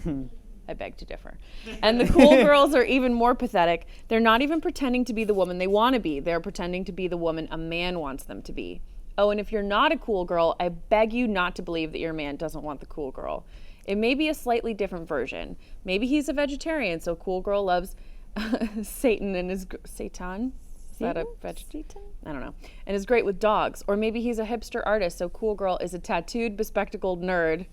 I beg to differ. And the cool girls are even more pathetic. They're not even pretending to be the woman they want to be. They're pretending to be the woman a man wants them to be. Oh, and if you're not a cool girl, I beg you not to believe that your man doesn't want the cool girl. It may be a slightly different version. Maybe he's a vegetarian, so cool girl loves Satan and his... Satan? Is that a vegetarian? I don't know. And is great with dogs. Or maybe he's a hipster artist, so cool girl is a tattooed, bespectacled nerd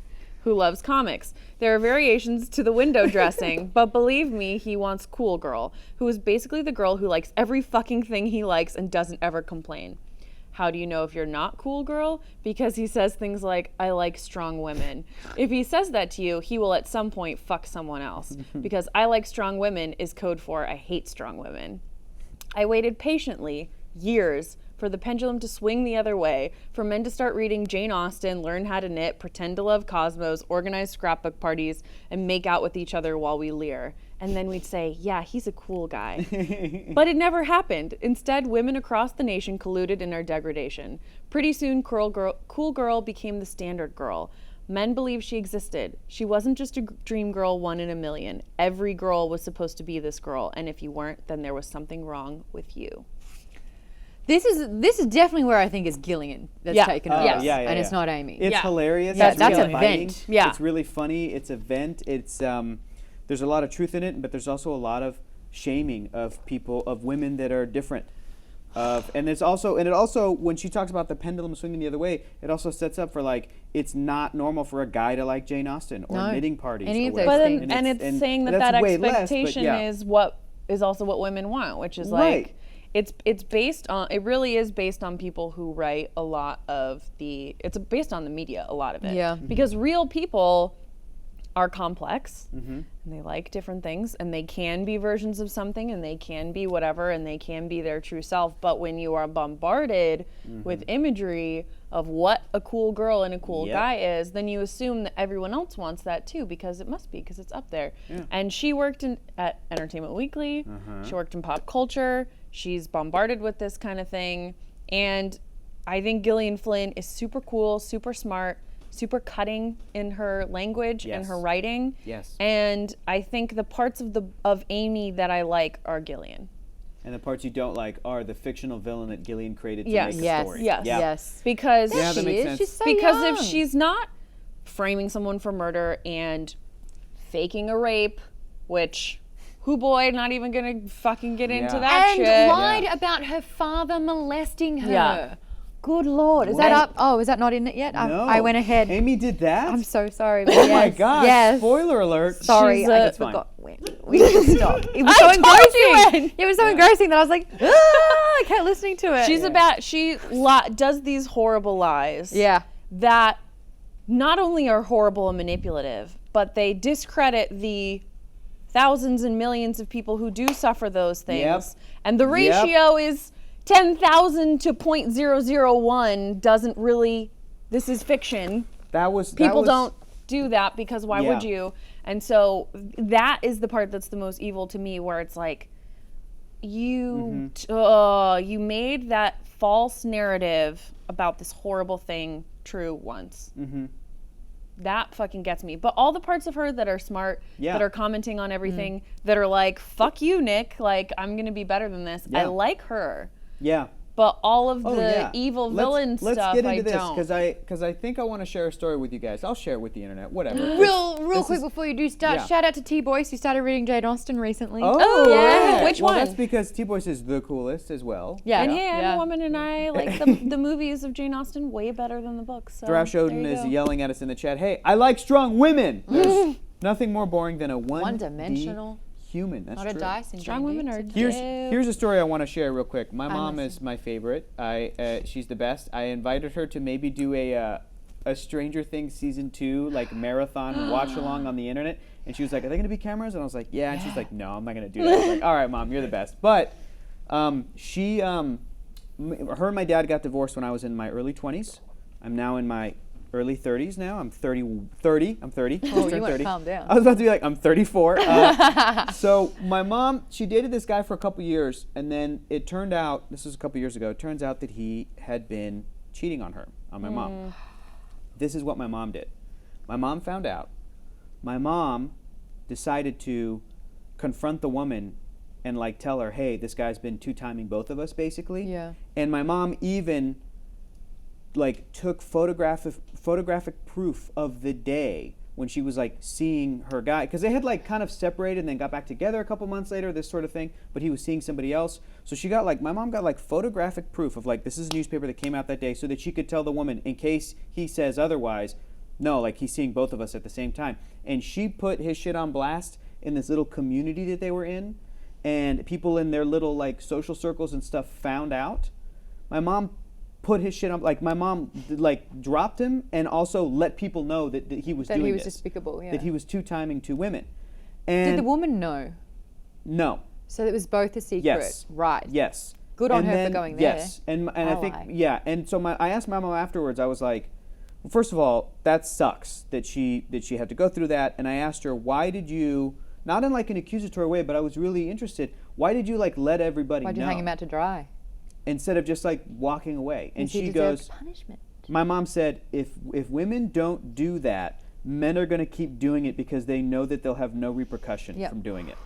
who loves comics. There are variations to the window dressing, but believe me, he wants cool girl, who is basically the girl who likes every fucking thing he likes and doesn't ever complain. How do you know if you're not cool girl? Because he says things like, I like strong women. If he says that to you, he will at some point fuck someone else, because I like strong women is code for I hate strong women. I waited patiently, years, for the pendulum to swing the other way, for men to start reading Jane Austen, learn how to knit, pretend to love cosmos, organize scrapbook parties, and make out with each other while we leer. And then we'd say, yeah, he's a cool guy. But it never happened. Instead, women across the nation colluded in our degradation. Pretty soon, cool girl became the standard girl. Men believed she existed. She wasn't just a dream girl, one in a million. Every girl was supposed to be this girl, and if you weren't, then there was something wrong with you. This is definitely where I think is Gillian that's taken over. And it's not Amy. It's hilarious. That's really a vent. Yeah. It's really funny. It's a vent. It's there's a lot of truth in it, but there's also a lot of shaming of people, of women that are different. And it also when she talks about the pendulum swinging the other way, it also sets up for like it's not normal for a guy to like Jane Austen or knitting parties. Any of or those whatever. things. And it's saying that that's way expectation less, but is also what women want, which is like it's based on, it really is based on people who write a lot of it's based on the media, a lot of it. Yeah. Because real people are complex and they like different things and they can be versions of something and they can be whatever and they can be their true self. But when you are bombarded with imagery of what a cool girl and a cool guy is, then you assume that everyone else wants that too, because it must be, because it's up there. Yeah. And she worked at Entertainment Weekly. She worked in pop culture. She's bombarded with this kind of thing. And I think Gillian Flynn is super cool, super smart, super cutting in her language and her writing. Yes. And I think the parts of Amy that I like are Gillian. And the parts you don't like are the fictional villain that Gillian created to make a story. Yes. Because that makes sense. She's so because young. if she's not framing someone for murder and faking a rape, which not even gonna fucking get into that shit. And lied about her father molesting her. Yeah. Good Lord. Is that up? Oh, is that not in it yet? No. I went ahead. Amy did that? I'm so sorry. But Oh my gosh. Yes. Spoiler alert. Sorry, She's I a- just forgot. We need to stop. It was so I told you engrossing. It was so engrossing that I was like, I kept listening to it. She does these horrible lies. Yeah. That not only are horrible and manipulative, but they discredit the thousands and millions of people who do suffer those things. Yep. And the ratio is 10,000 to 0.001 doesn't really, this is fiction. People don't do that because why would you? And so that is the part that's the most evil to me, where it's like, you made that false narrative about this horrible thing true once. That fucking gets me. But all the parts of her that are smart, that are commenting on everything, that are like, fuck you, Nick, like, I'm gonna be better than this. I like her. Yeah. But all of the evil villain stuff, let's get into this, don't. because I think I want to share a story with you guys. I'll share it with the internet, whatever. Real quick before you do start, shout out to T-Boyce, who started reading Jane Austen recently. Oh, yeah. Which one? Well, that's because T-Boyce is the coolest as well. Yeah. And I'm a woman, and I like the movies of Jane Austen way better than the books. So Thrash Odin is yelling at us in the chat, hey, I like strong women. There's nothing more boring than a one-dimensional human. That's not true. a dice. Strong women are Here's a story I want to share real quick. My mom is my favorite. She's the best. I invited her to maybe do a Stranger Things season 2 like marathon watch along on the internet, and she was like, "Are there gonna be cameras?" And I was like, "Yeah." And she's like, "No, I'm not gonna do that." I was like, "All right, Mom, you're the best." But her and my dad got divorced when I was in my early 20s. I'm now in my early 30s now. I'm 30. I'm 30. Just turned you want 30. to calm down. I was about to be like, I'm 34. So my mom, she dated this guy for a couple years, and then it turned out, this was a couple years ago, it turns out that he had been cheating on her, on my mom. This is what my mom did. My mom found out. My mom decided to confront the woman and like tell her, hey, this guy's been two-timing both of us, basically. Yeah. And my mom even like took photographic proof of the day when she was like seeing her guy, because they had like kind of separated and then got back together a couple months later, this sort of thing, but he was seeing somebody else. So she got like, my mom got like photographic proof of like, this is a newspaper that came out that day, so that she could tell the woman, in case he says otherwise, no, like he's seeing both of us at the same time. And she put his shit on blast in this little community that they were in, and people in their little like social circles and stuff found out. My mom put his shit on, like my mom like dropped him and also let people know that he was doing this. That he was despicable, yeah. That he was two-timing two women. And did the woman know? No. So it was both a secret? Yes. Right. Yes. Good on her for going there. Yes. And I think, and so I asked my mom afterwards, I was like, well, first of all, that sucks that she had to go through that. And I asked her, why did you, not in like an accusatory way, but I was really interested, why did you like let everybody know? Why'd you hang him out to dry? Instead of just like walking away. And she goes, punishment. My mom said, if women don't do that, men are going to keep doing it because they know that they'll have no repercussion from doing it.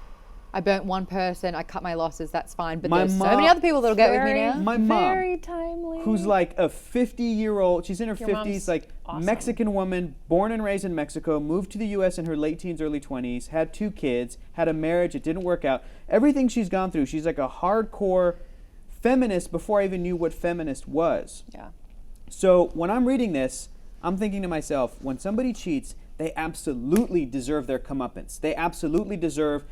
I burnt one person, I cut my losses, that's fine. But there's so many other people that'll get with me now. My mom, very timely, who's like a 50-year-old, she's in her Your 50s, like awesome. Mexican woman, born and raised in Mexico, moved to the U.S. in her late teens, early 20s, had 2 kids, had a marriage, it didn't work out. Everything she's gone through, she's like a hardcore feminist before I even knew what feminist was. Yeah. So when I'm reading this, I'm thinking to myself, when somebody cheats, they absolutely deserve their comeuppance. They absolutely deserve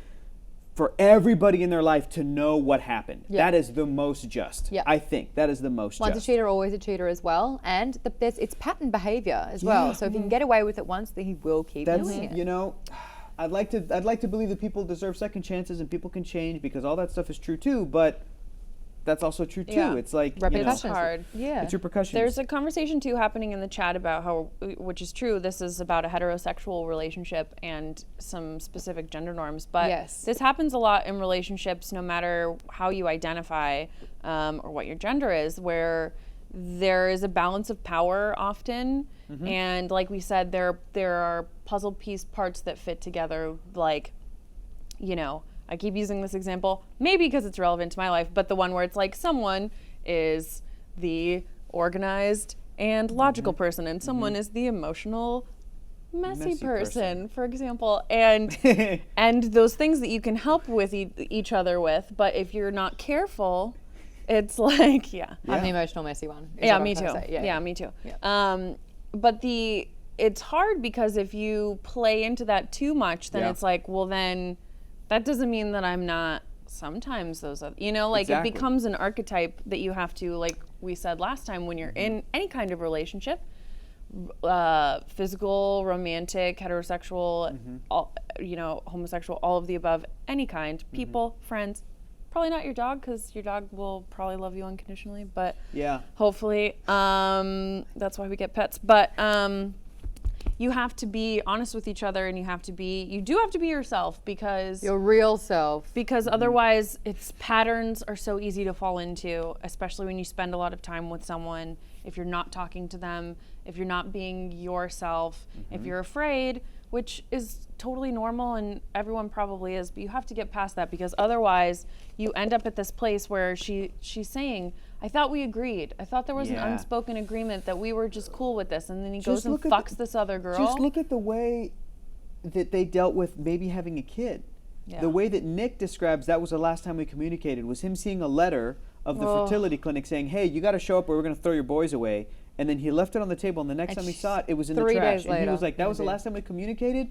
for everybody in their life to know what happened. Yeah. That is the most just. Yeah. I think that is the most Once just. a cheater, always a cheater as well. And it's pattern behavior as well. So if you can get away with it once, then he will keep doing it. You know, I'd like to believe that people deserve second chances and people can change, because all that stuff is true too, but that's also true too. Yeah. It's like It's hard. Yeah. It's repercussions. There's a conversation too happening in the chat about how, which is true, this is about a heterosexual relationship and some specific gender norms, but this happens a lot in relationships no matter how you identify or what your gender is, where there is a balance of power often, and like we said, there are puzzle piece parts that fit together, like, you know, I keep using this example, maybe because it's relevant to my life, but the one where it's like someone is the organized and logical person, and someone is the emotional, messy person, for example. And and those things that you can help with each other with, but if you're not careful, it's like, I'm the emotional, messy one. Yeah, me too. Yeah, me too. Yeah. But it's hard because if you play into that too much, then it's like, well, then that doesn't mean that I'm not sometimes those other, you know, like it becomes an archetype that you have to, like we said last time, when you're in any kind of relationship, physical, romantic, heterosexual, all, homosexual, all of the above, any kind, people, friends. Probably not your dog, because your dog will probably love you unconditionally, but hopefully, that's why we get pets. But you have to be honest with each other, and you do have to be yourself, because Your real self. because otherwise its patterns are so easy to fall into, especially when you spend a lot of time with someone. If you're not talking to them, if you're not being yourself, if you're afraid, which is totally normal and everyone probably is, but you have to get past that, because otherwise you end up at this place where she's saying, I thought we agreed. I thought there was an unspoken agreement that we were just cool with this, and then he goes and fucks this other girl. Just look at the way that they dealt with maybe having a kid. The way that Nick describes that was the last time we communicated was him seeing a letter of the fertility clinic saying, hey, you got to show up or we're going to throw your boys away. And then he left it on the table, and the next time he saw it, it was in the 3 trash. days And he later, was like, that was the last time we communicated?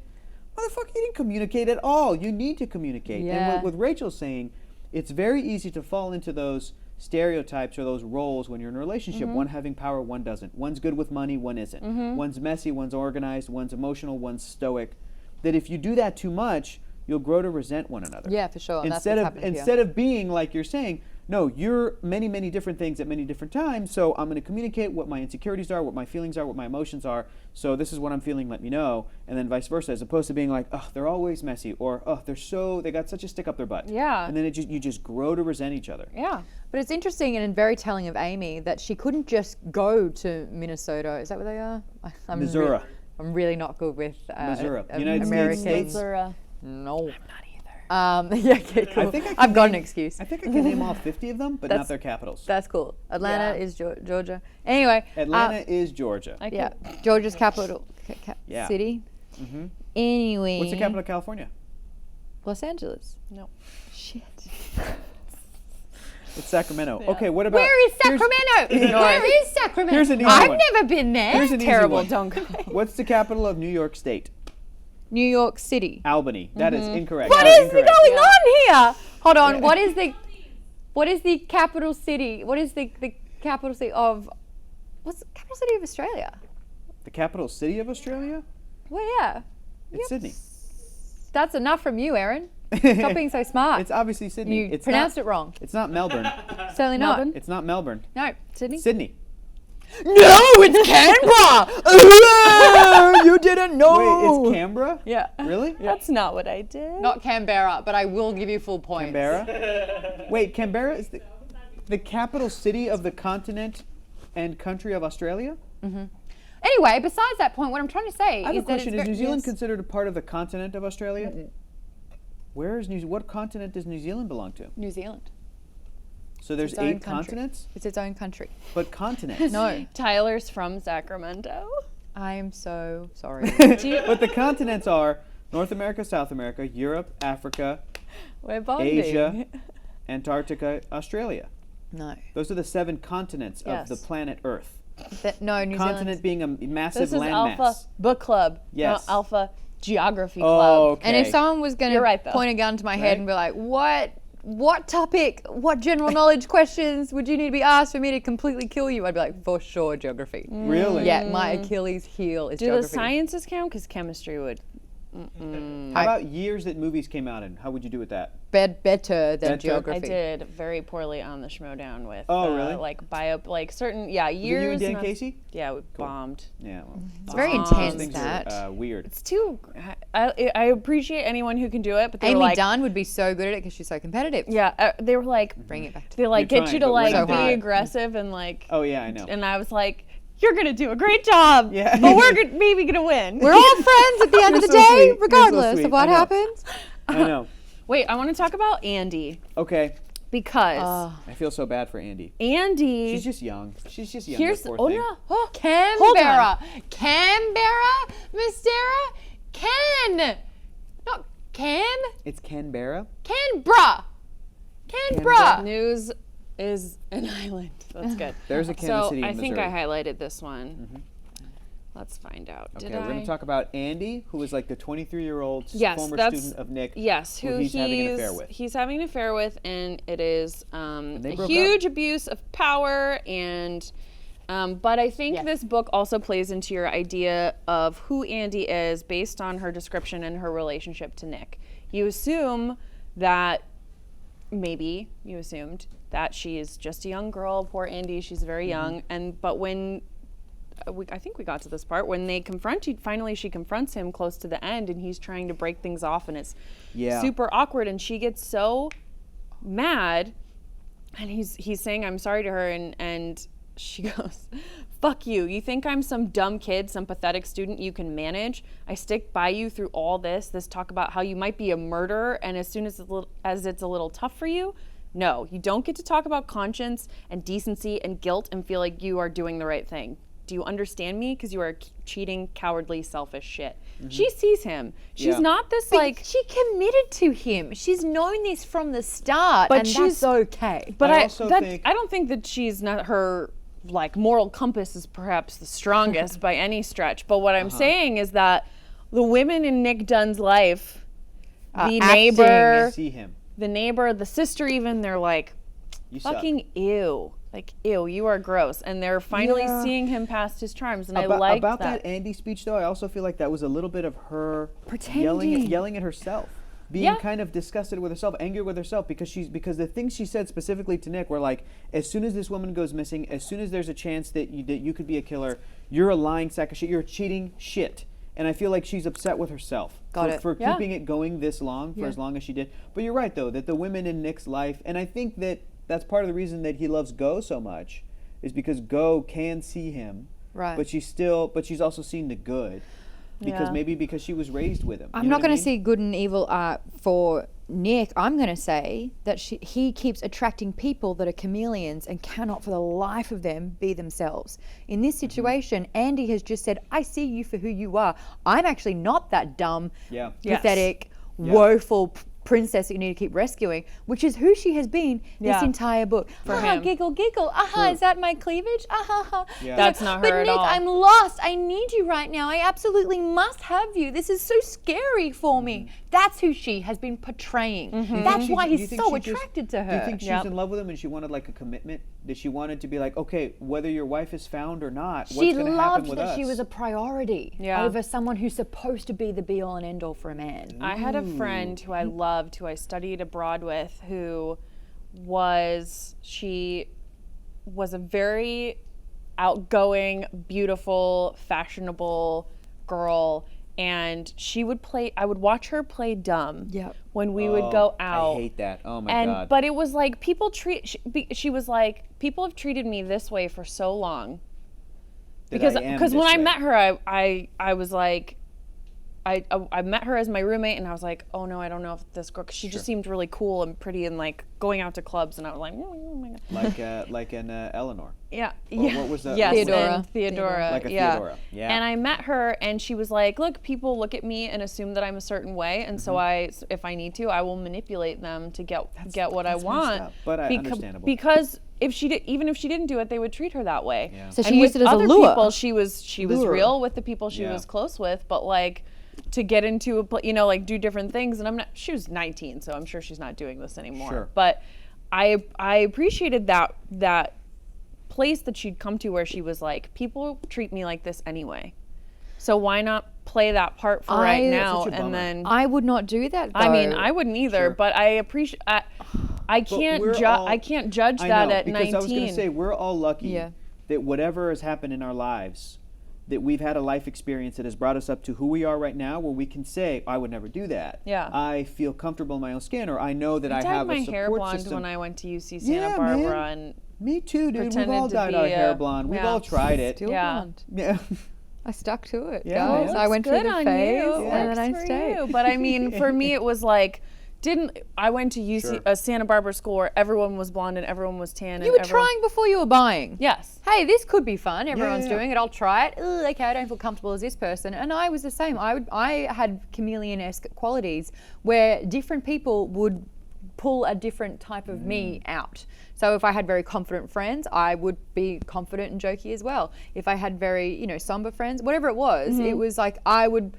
Motherfucker, you didn't communicate at all. You need to communicate. Yeah. And what Rachel's saying, it's very easy to fall into those stereotypes or those roles when you're in a relationship. One having power, one doesn't. One's good with money, one isn't. One's messy, one's organized, one's emotional, one's stoic. That if you do that too much, you'll grow to resent one another. Yeah, for sure. And that's what's happened here. Instead of being like you're saying, no, you're many, many different things at many different times, so I'm going to communicate what my insecurities are, what my feelings are, what my emotions are, so this is what I'm feeling, let me know, and then vice versa, as opposed to being like, oh, they're always messy, or, oh, they got such a stick up their butt. Yeah. And then you just grow to resent each other. Yeah. But it's interesting and very telling of Amy that she couldn't just go to Minnesota. Is that where they are? Missouri. I'm really not good with Missouri. United Americans. States. No. Not either. Yeah, okay, cool. I've got an excuse. I think I can name all 50 of them, but not their capitals. That's cool. Atlanta is Georgia. Anyway. Atlanta is Georgia. Yeah, Georgia's capital city. Anyway. What's the capital of California? Los Angeles. No. Shit. It's Sacramento. Okay, what about... Where is Sacramento? Where is Sacramento? Here's an easy I've one. never been there. Here's an easy Terrible. one. Don't go. What's the capital of New York State? New York City. Albany. That is incorrect. What That is incorrect. going on here? Hold on. What is the capital city? What is the capital city of? What's the capital city of Australia? The capital city of Australia? Well, yeah. It's Sydney. That's enough from you, Erin. Stop being so smart. It's obviously Sydney. You pronounced it wrong. It's not Melbourne. Certainly not. Melbourne? It's not Melbourne. No, Sydney. Sydney. No, it's Canberra. You didn't know. Wait, it's Canberra? Yeah. Really? That's not what I did. Not Canberra, but I will give you full points. Canberra? Wait, Canberra is the capital city of the continent and country of Australia? Anyway, besides that point, what I'm trying to say I have is a question. that Is New Zealand considered a part of the continent of Australia? What continent does New Zealand belong to? New Zealand. So there's its own 8 country. continents? It's its own country. But continents. No, Tyler's from Sacramento. I am so sorry. But the continents are North America, South America, Europe, Africa, We're bonding. Asia, Antarctica, Australia. No. Those are the 7 continents of the Yes. planet Earth. No, New Continent Zealand. being a massive This is landmass. Alpha Book Club. Yes. Not Alpha Geography Oh, Club. okay. And if someone was going You're to right, though. point a gun to my head Right. and be like, what topic, what general knowledge questions would you need to be asked for me to completely kill you? I'd be like, for sure, geography. Really? Yeah, my Achilles heel is Do geography. the sciences count? Because chemistry would. How about years that movies came out in? How would you do with that? Better than Better? geography. I did very poorly on the Schmodown with Oh, really? certain Were you years. and Dan not- Casey? Yeah, we bombed. Yeah. Well, It's very Those intense, things that. are weird. It's too. I appreciate anyone who can do it, but they Amy were like, Dunn would be so good at it because she's so competitive. yeah, they were like, Bring it back to they like You're get you trying, to but we're like not be doing it. aggressive and like, Oh, yeah, I know. and I was like, you're gonna do a great job, Yeah. but we're maybe gonna win. We're all friends at the end of the You're so day, sweet. You're so regardless sweet. of what I know. happens. I know. Wait, I want to talk about Andy Okay. because I feel so bad for Andy. Andy. She's just young. She's just young. Here's that poor oh thing. no, oh, Canberra. Canberra, Mystera, not Cam, It's Canberra. Canberra. Canberra. News is an island. That's good. There's a Kansas So City in I think I Missouri. highlighted this one. Let's find out. Okay, Did we're going I? to talk about Andy, who is like the 23-year-old Yes, former that's- student of Nick. Yes, who he's having an affair with. He's having an affair with, and it is they a broke huge abuse of power, and But I think this book also plays into your idea of who Andy is based on her description and her relationship to Nick. You assume that, maybe you assumed that she is just a young girl, poor Andy, she's very young, but when, I think we got to this part, when they finally she confronts him close to the end and he's trying to break things off and it's super awkward and she gets so mad and he's saying I'm sorry to her and she goes, fuck you. You think I'm some dumb kid, some pathetic student you can manage? I stick by you through all this talk about how you might be a murderer, and as soon as it's a little tough for you, no, you don't get to talk about conscience and decency and guilt and feel like you are doing the right thing. Do you understand me? Because you are cheating, cowardly, selfish shit. She sees him. She's not this she committed to him. She's known this from the start, but and that's okay. But I don't think that she's not her moral compass is perhaps the strongest by any stretch. But what I'm saying is that the women in Nick Dunn's life, the neighbor, see him. The neighbor, the sister, even they're like, you fucking suck. Ew. Like, ew, you are gross. And they're finally seeing him past his charms. And I like about that Andy speech, though, I also feel like that was a little bit of her yelling at herself. Being kind of disgusted with herself, angry with herself, because the things she said specifically to Nick were like, as soon as this woman goes missing, as soon as there's a chance that you could be a killer, you're a lying sack of shit, you're a cheating shit. And I feel like she's upset with herself for keeping it going this long, for as long as she did. But you're right, though, that the women in Nick's life, and I think that that's part of the reason that he loves Go so much, is because Go can see him, right? But she's also seen the good. Because she was raised with him. I'm not going to see good and evil for Nick. I'm going to say that he keeps attracting people that are chameleons and cannot for the life of them be themselves. In this situation, Andy has just said, I see you for who you are. I'm actually not that dumb, pathetic, woeful princess that you need to keep rescuing, which is who she has been this entire book. For him. Giggle, giggle. Is that my cleavage? That's not her but at Nick, all. I'm lost. I need you right now. I absolutely must have you. This is so scary for me. That's who she has been portraying. That's why he's so attracted to her. Do you think she's in love with him and she wanted like a commitment? That she wanted to be like, okay, whether your wife is found or not, what's going to happen with us? She loved that she was a priority over someone who's supposed to be the be-all and end-all for a man. I had a friend who I loved, who I studied abroad with, who was a very outgoing, beautiful, fashionable girl. And I would watch her play dumb when we would go out. I hate that. Oh my God. But it was like, she was like, people have treated me this way for so long. Because when I met her, I was like, I met her as my roommate and I was like, oh no, I don't know if this girl, because she just seemed really cool and pretty and like going out to clubs, and I was like, oh my God. Like an Eleanor. Yeah. What was that? Yes, Theodora. Like a Theodora. Yeah. And I met her and she was like, look, people look at me and assume that I'm a certain way, and so if I need to, I will manipulate them to get what I want. Up, but understandable. Because even if she didn't do it, they would treat her that way. Yeah. So she used it as a lure. Other people, she was real with the people she was close with, but like to get into do different things. And she was 19, so I'm sure she's not doing this anymore. Sure. But I appreciated that place that she'd come to where she was like, people treat me like this anyway, so why not play that part for right now? And then I would not do that, though. I mean, I wouldn't either, but I appreciate. I can't judge that at 19. Because I was going to say, we're all lucky that whatever has happened in our lives, that we've had a life experience that has brought us up to who we are right now, where we can say, I would never do that. Yeah. I feel comfortable in my own skin, or I know that I have a support system. I dyed my hair blonde when I went to UC Santa Barbara. And me too, dude. We've all dyed our hair blonde. We've all tried it. Still blonde. Yeah. I stuck to it, Yeah, guys. man. I went through the phase, and then I stayed. But I mean, for me, it was like, I went to UC Santa Barbara school where everyone was blonde and everyone was tan. You were trying before you were buying. Yes. Hey, this could be fun. Everyone's doing it. I'll try it. Okay, I don't feel comfortable as this person. And I was the same. I had chameleon-esque qualities where different people would pull a different type of me out. So if I had very confident friends, I would be confident and jokey as well. If I had very, somber friends, whatever it was, it was like I would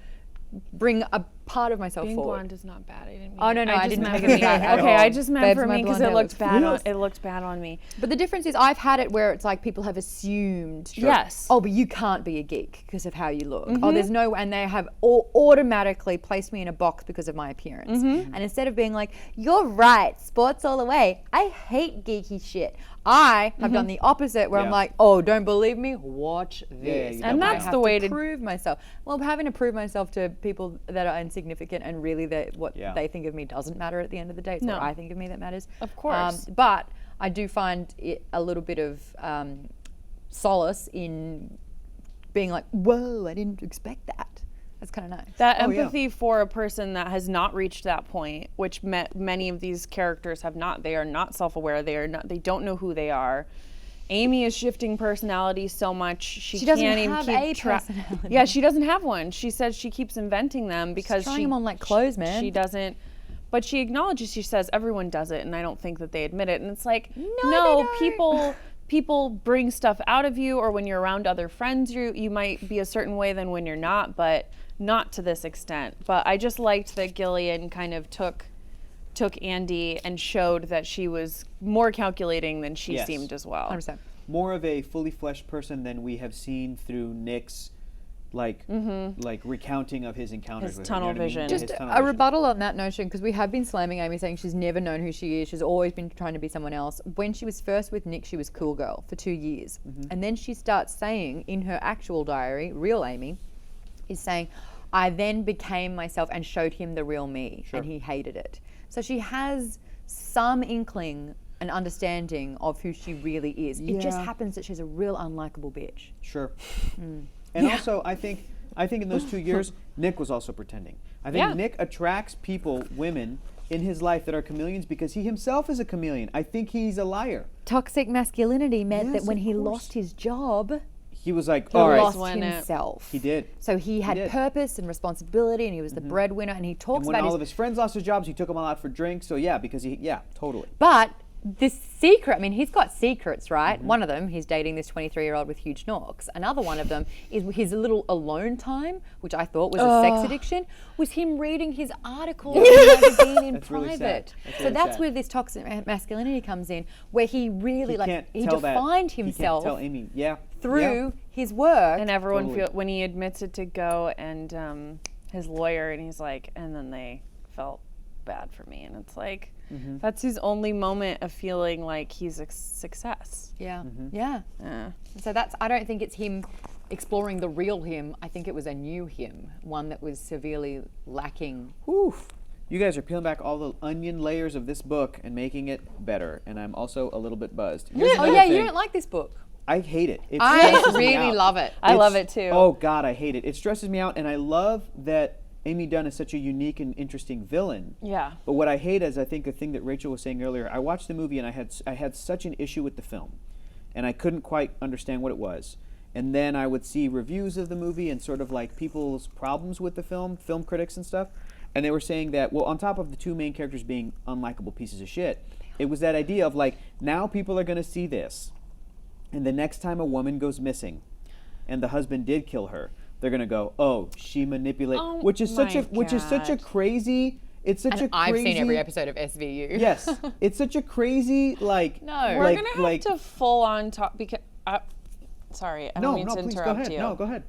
bring a part of myself Being forward. blonde is not bad. I didn't mean Oh, no, I just didn't meant make it for bad me. at Okay, all. I just meant Babes, for my me because blonde it hair looked looks bad. fierce. It looked bad on me. But the difference is I've had it where it's like people have assumed, Yes. oh, but you can't be a geek because of how you look. Oh, there's no, and they have automatically placed me in a box because of my appearance. And instead of being like, you're right, sports all the way, I hate geeky shit. I have done the opposite where I'm Yeah. like, oh, don't believe me? Watch this. you And I that's have the way to to- prove myself. Well, having to prove myself to people that are insignificant and really that what Yeah. they think of me doesn't matter at the end of the day. It's No. what I think of me that matters. Of course. But I do find it a little bit of solace in being like, whoa, I didn't expect that. That's kind of nice. That Oh, yeah. empathy for a person that has not reached that point, which many of these characters have not. They are not self-aware. They don't know who they are. Amy is shifting personality so much she doesn't can't even have keep a track. personality. Yeah, she doesn't have one. She says she keeps inventing them because trying she them on like clothes, man. She doesn't. But she acknowledges. She says everyone does it, and I don't think that they admit it. And it's like, they no, don't. people bring stuff out of you, or when you're around other friends, you might be a certain way than when you're not, but not to this extent. But I just liked that Gillian kind of took Andy and showed that she was more calculating than she Yes. seemed as well. 100%. More of a fully fleshed person than we have seen through Nick's like recounting of his encounters His with tunnel her. You know what I mean? vision. Yeah, Just his tunnel a vision. rebuttal on that notion, because we have been slamming Amy, saying she's never known who she is. She's always been trying to be someone else. When she was first with Nick, she was cool girl for 2 years. And then she starts saying in her actual diary, real Amy, is saying, I then became myself and showed him the real me, and he hated it. So she has some inkling and understanding of who she really is. It just Yeah. happens that she's a real unlikable bitch. Sure. And also, I think in those 2 years, Nick was also pretending. I think Yeah. Nick attracts women in his life that are chameleons because he himself is a chameleon. I think he's a liar. Toxic masculinity meant Yes, that when of he course. lost his job, He was like, he all right. lost when it- himself. He did. So he had did. Mm-hmm. purpose and responsibility, and he was the breadwinner, and he talks And when about all his. of his friends lost their jobs, he took them all out for drinks. So yeah, because totally. But this secret, I mean, he's got secrets, right? Mm-hmm. One of them, he's dating this 23-year-old with huge norks. Another one of them is his little alone time, which I thought was a sex addiction, was him reading his articles in the magazine in That's really sad. private. That's So really that's sad. where this toxic masculinity comes in, where he really, he tell that. defined He can't himself tell Amy. Yeah. through his work. And everyone Totally. when he admits it to Go and his lawyer, and he's like, and then they felt bad for me, and it's like that's his only moment of feeling like he's a success. Yeah, Mm-hmm. yeah. Yeah. So I don't think it's him exploring the real him. I think it was a new him, one that was severely lacking. Whew. You guys are peeling back all the onion layers of this book and making it better. And I'm also a little bit buzzed. Here's Oh another yeah, you thing. don't like this book. I hate it. It I stresses me really out. love it. I love It's- it too. Oh God, I hate it. It stresses me out, and I love that Amy Dunn is such a unique and interesting villain. Yeah. But what I hate is, I think a thing that Rachel was saying earlier. I watched the movie and I had such an issue with the film, and I couldn't quite understand what it was. And then I would see reviews of the movie and sort of like people's problems with the film critics and stuff, and they were saying that, well, on top of the two main characters being unlikable pieces of shit, it was that idea of like, now people are going to see this, and the next time a woman goes missing, and the husband did kill her, they're going to go, oh, she manipulated, Oh which is such a my crazy. It's such And a I've crazy. seen every episode of SVU. Yes, it's such a crazy like. No. We're like, gonna have like, to full on talk because. Sorry, I don't mean to please interrupt go ahead. you. No, go ahead.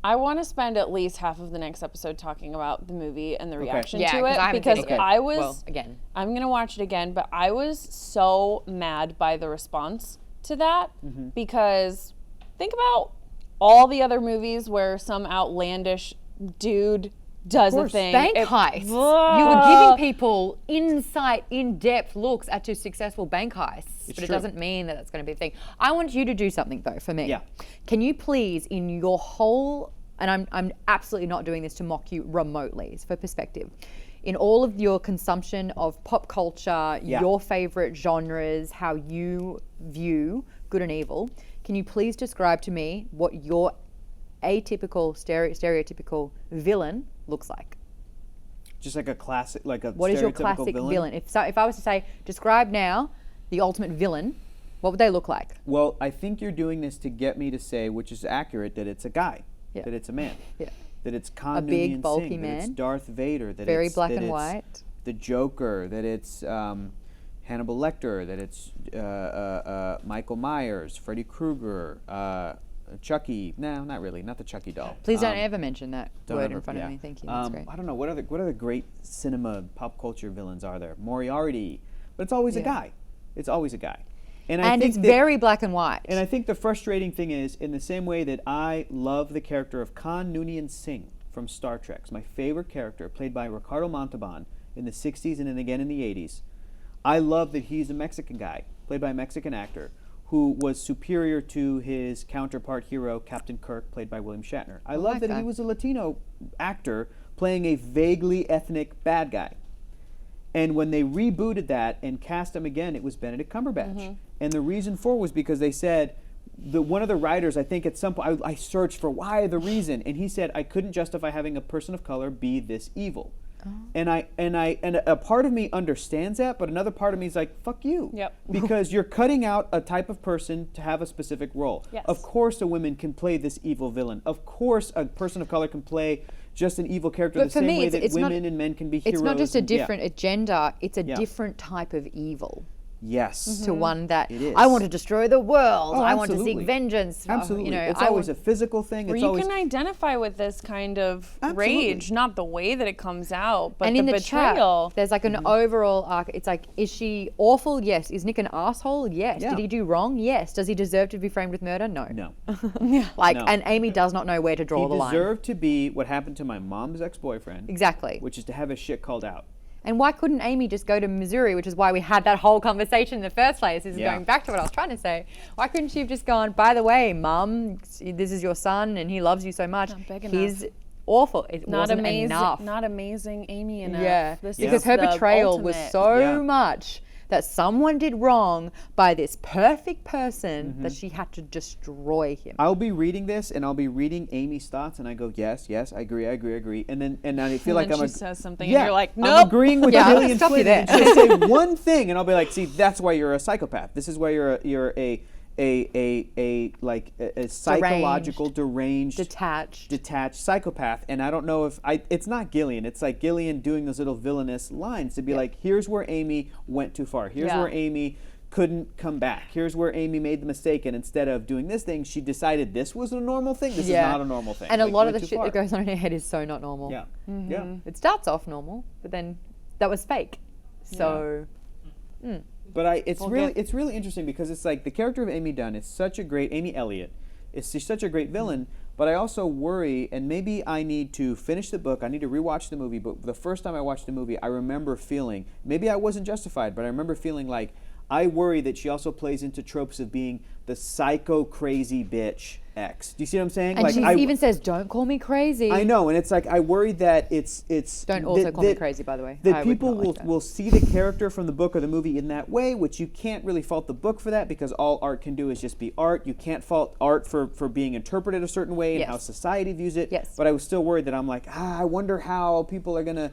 I want to spend at least half of the next episode talking about the movie and the reaction Yeah, to 'cause it I haven't because seen it yet. I was. Well, again. I'm gonna watch it again, but I was so mad by the response to that because think about all the other movies where some outlandish dude does a course. thing. Bank It- heists. You were giving people insight, in-depth looks at two successful bank heists, but it true. doesn't mean that that's going to be a thing. I want you to do something though for me. Yeah. Can you please, in your whole, and I'm absolutely not doing this to mock you remotely, it's for perspective. In all of your consumption of pop culture, Yeah. your favorite genres, how you view good and evil, can you please describe to me what your atypical, stereotypical villain looks like? Just like a classic, like a What is your stereotypical classic villain? If I was to say, describe now the ultimate villain, what would they look like? Well, I think you're doing this to get me to say, which is accurate, that it's a guy, Yeah. that it's a man. Yeah. that it's Khan A big, Noonien bulky Singh, that it's man. Darth Vader, that Very it's black that and it's white. the Joker, that it's Hannibal Lecter, that it's Michael Myers, Freddy Krueger, Chucky. No, not really, not the Chucky doll. Please don't ever mention that Don't word ever- in front yeah. of me. Thank you. That's great. I don't know, what other great cinema, pop culture villains are there? Moriarty. But it's always a guy. It's always a guy. And I And think it's that- very black and white. And I think the frustrating thing is, in the same way that I love the character of Khan Noonien Singh from Star Trek, it's my favorite character, played by Ricardo Montalban in the 60s and then again in the 80s. I love that he's a Mexican guy, played by a Mexican actor, who was superior to his counterpart hero, Captain Kirk, played by William Shatner. I love like that he that. was a Latino actor playing a vaguely ethnic bad guy. And when they rebooted that and cast him again, it was Benedict Cumberbatch. And the reason for it was because they said, one of the writers, I think at some point, I searched for why the reason, and he said, I couldn't justify having a person of color be this evil. And a part of me understands that, but another part of me is like, fuck you. Yep. Because you're cutting out a type of person to have a specific role. Yes. Of course a woman can play this evil villain. Of course a person of color can play just an evil character But the for same me, way it's- that it's not- women and men can be heroes. It's not just a and- yeah. different agenda, it's a Yeah. different type of evil. Yes. To one that It is. I want to destroy the world. Oh, I want to seek absolutely. vengeance. Absolutely. You know, it's I always want- a physical thing. Where It's you always can identify with this kind of Absolutely. rage, not the way that it comes out, but and the in the betrayal. chat, there's like an overall arc. It's like, is she awful? Yes. Is Nick an asshole? Yes. Yeah. Did he do wrong? Yes. Does he deserve to be framed with murder? No. no. Like, No. and Amy does not know where to draw He the line. deserved to be what happened to my mom's ex-boyfriend, Exactly. which is to have his shit called out. And why couldn't Amy just go to Missouri, which is why we had that whole conversation in the first place? This is Yeah. going back to what I was trying to say. Why couldn't she have just gone, by the way, Mum, this is your son and he loves you so much. Not big He's awful. It Not wasn't amazing. enough. Not amazing Amy enough. Yeah, This because is her the betrayal was ultimate. so Yeah. much that someone did wrong by this perfect person Mm-hmm. that she had to destroy him. I'll be reading this and I'll be reading Amy's thoughts and I go, yes, I agree. And I feel like then I'm she says something yeah, and you're like, I'm nope. agreeing with Yeah, I'm gonna Gillian stop you Flynn. there. And she'll say one thing and I'll be like, see, that's why you're a psychopath. This is why you're a psychological deranged Detached. psychopath. And I don't know if it's not Gillian. It's like Gillian doing those little villainous lines to be like, here's where Amy went too far. Here's Yeah. where Amy couldn't come back. Here's where Amy made the mistake, and instead of doing this thing, she decided this was a normal thing. This is not a normal thing. And a Like, lot of went the too shit far. that goes on in her head is so not normal. Yeah. Mm-hmm. Yeah. It starts off normal, but then that was fake. So But it's Well, really good. it's really interesting because it's like the character of Amy Dunn is such a great Amy Elliott. She's such a great villain, but I also worry, and maybe I need to finish the book. I need to rewatch the movie. But the first time I watched the movie, I remember feeling, maybe I wasn't justified, but I remember feeling like I worry that she also plays into tropes of being the psycho crazy bitch ex. Do you see what I'm saying? and like she I, even says, "Don't call me crazy." I know, and it's like I worry that it's Don't also that- call me that- crazy, by the way. That I would people not like that. will see the character from the book or the movie in that way, which you can't really fault the book for that because all art can do is just be art. You can't fault art for being interpreted a certain way and Yes. how society views it. Yes. But I was still worried that I'm like, I wonder how people are gonna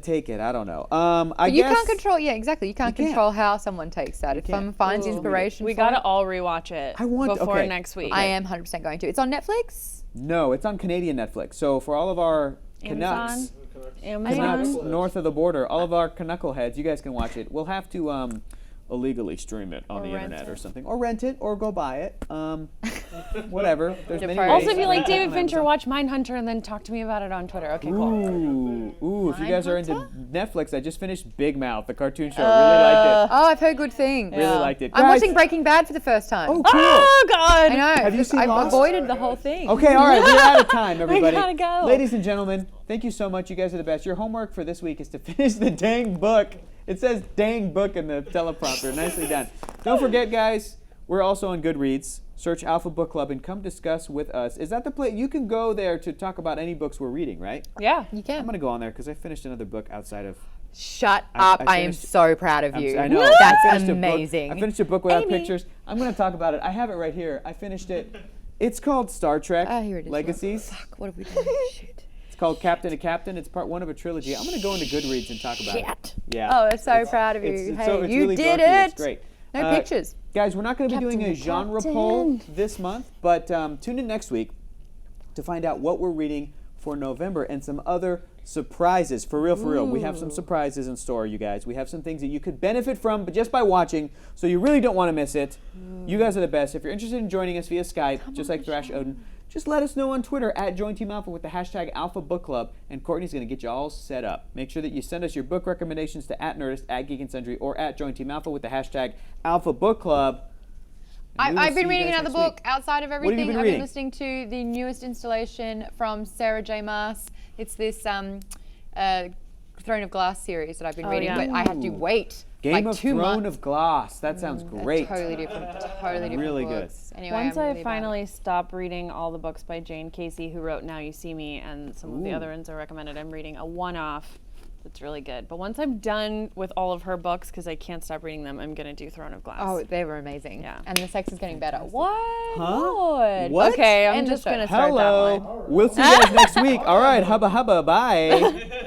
take it. I don't know. I But you guess can't control. Yeah, exactly. You can't can't. control how someone takes that. If can't. someone finds Ooh. inspiration, We for gotta it, all rewatch it I want- before okay. next week. I am 100% going to. It's on Netflix. No, it's on Canadian Netflix. So for all of our Canucks, Amazon. Canucks Amazon. north of the border, all of our Canuckleheads, you guys can watch it. We'll have to illegally stream it on Or the rent internet it. or something, or rent it, or go buy it. Whatever. There's many Defer. ways. Also, if you like On David Fincher, Amazon. watch Mindhunter and then talk to me about it on Twitter. Okay, cool. Ooh, if you guys are into Netflix, I just finished Big Mouth, the cartoon show. Really liked Oh, I've heard good things. it. Really liked it. I'm Guys- watching Breaking Bad for the first time. Oh, cool. Oh God! I know. Have you seen I've Lost? avoided the whole thing. Okay, all right, we're out of time, everybody. gotta go. Ladies and gentlemen, thank you so much. You guys are the best. Your homework for this week is to finish the dang book. It says dang book in the teleprompter. Nicely done. Don't forget, guys, we're also on Goodreads. Search Alpha Book Club and come discuss with us. Is that the place? You can go there to talk about any books we're reading, right? Yeah. You I'm can. going to go on there because I finished another book outside of... Shut I up. I am finished- so proud of you. I know. I That's finished a book- amazing. I finished a book without Amy. pictures. I'm going to talk about it. I have it right here. I finished it. It's called Star Trek Ah, here it is. Legacies. Fuck, what have we done? Shit. It's called Captain to Captain. It's part one of a trilogy. I'm going to go into Goodreads and talk about it. Shit. Yeah. Oh, I'm so proud of you. It's Hey, it's you really did dorky. it. It's great. No pictures. Guys, we're not going to be doing a Captain to genre Captain. poll this month, but tune in next week. to find out what we're reading for November and some other surprises. For real, we have some surprises in store, you guys. We have some things that you could benefit from, but just by watching, so you really don't want to miss it. You guys are the best. If you're interested in joining us via Skype, just like Thrash Odin, just let us know on Twitter at @JoinTeamAlpha with the hashtag #AlphaBookClub, and Courtney's going to get you all set up. Make sure that you send us your book recommendations to @Nerdist, @Geek and Sundry, or @JoinTeamAlpha with the hashtag #AlphaBookClub. I've been reading another book outside of everything. been I've reading? been listening to the newest installation from Sarah J. Maas. It's this Throne of Glass series that I've been reading, yeah. but I have to wait Game like of 2 Throne months. of Glass. That sounds great. Totally different Really good. books. Anyway, Once I'm I really about finally stop reading all the books by Jane Casey, who wrote Now You See Me, and some of the Ooh. other ones I recommended, I'm reading a one-off that's really good. But once I'm done with all of her books, because I can't stop reading them, I'm going to do Throne of Glass. Oh, they were amazing. Yeah. And the sex is getting better. What? Huh? Lord. What? Okay, I'm End the just show. going to start that one. Hello. We'll see you guys next week. All right. Hubba hubba. Bye.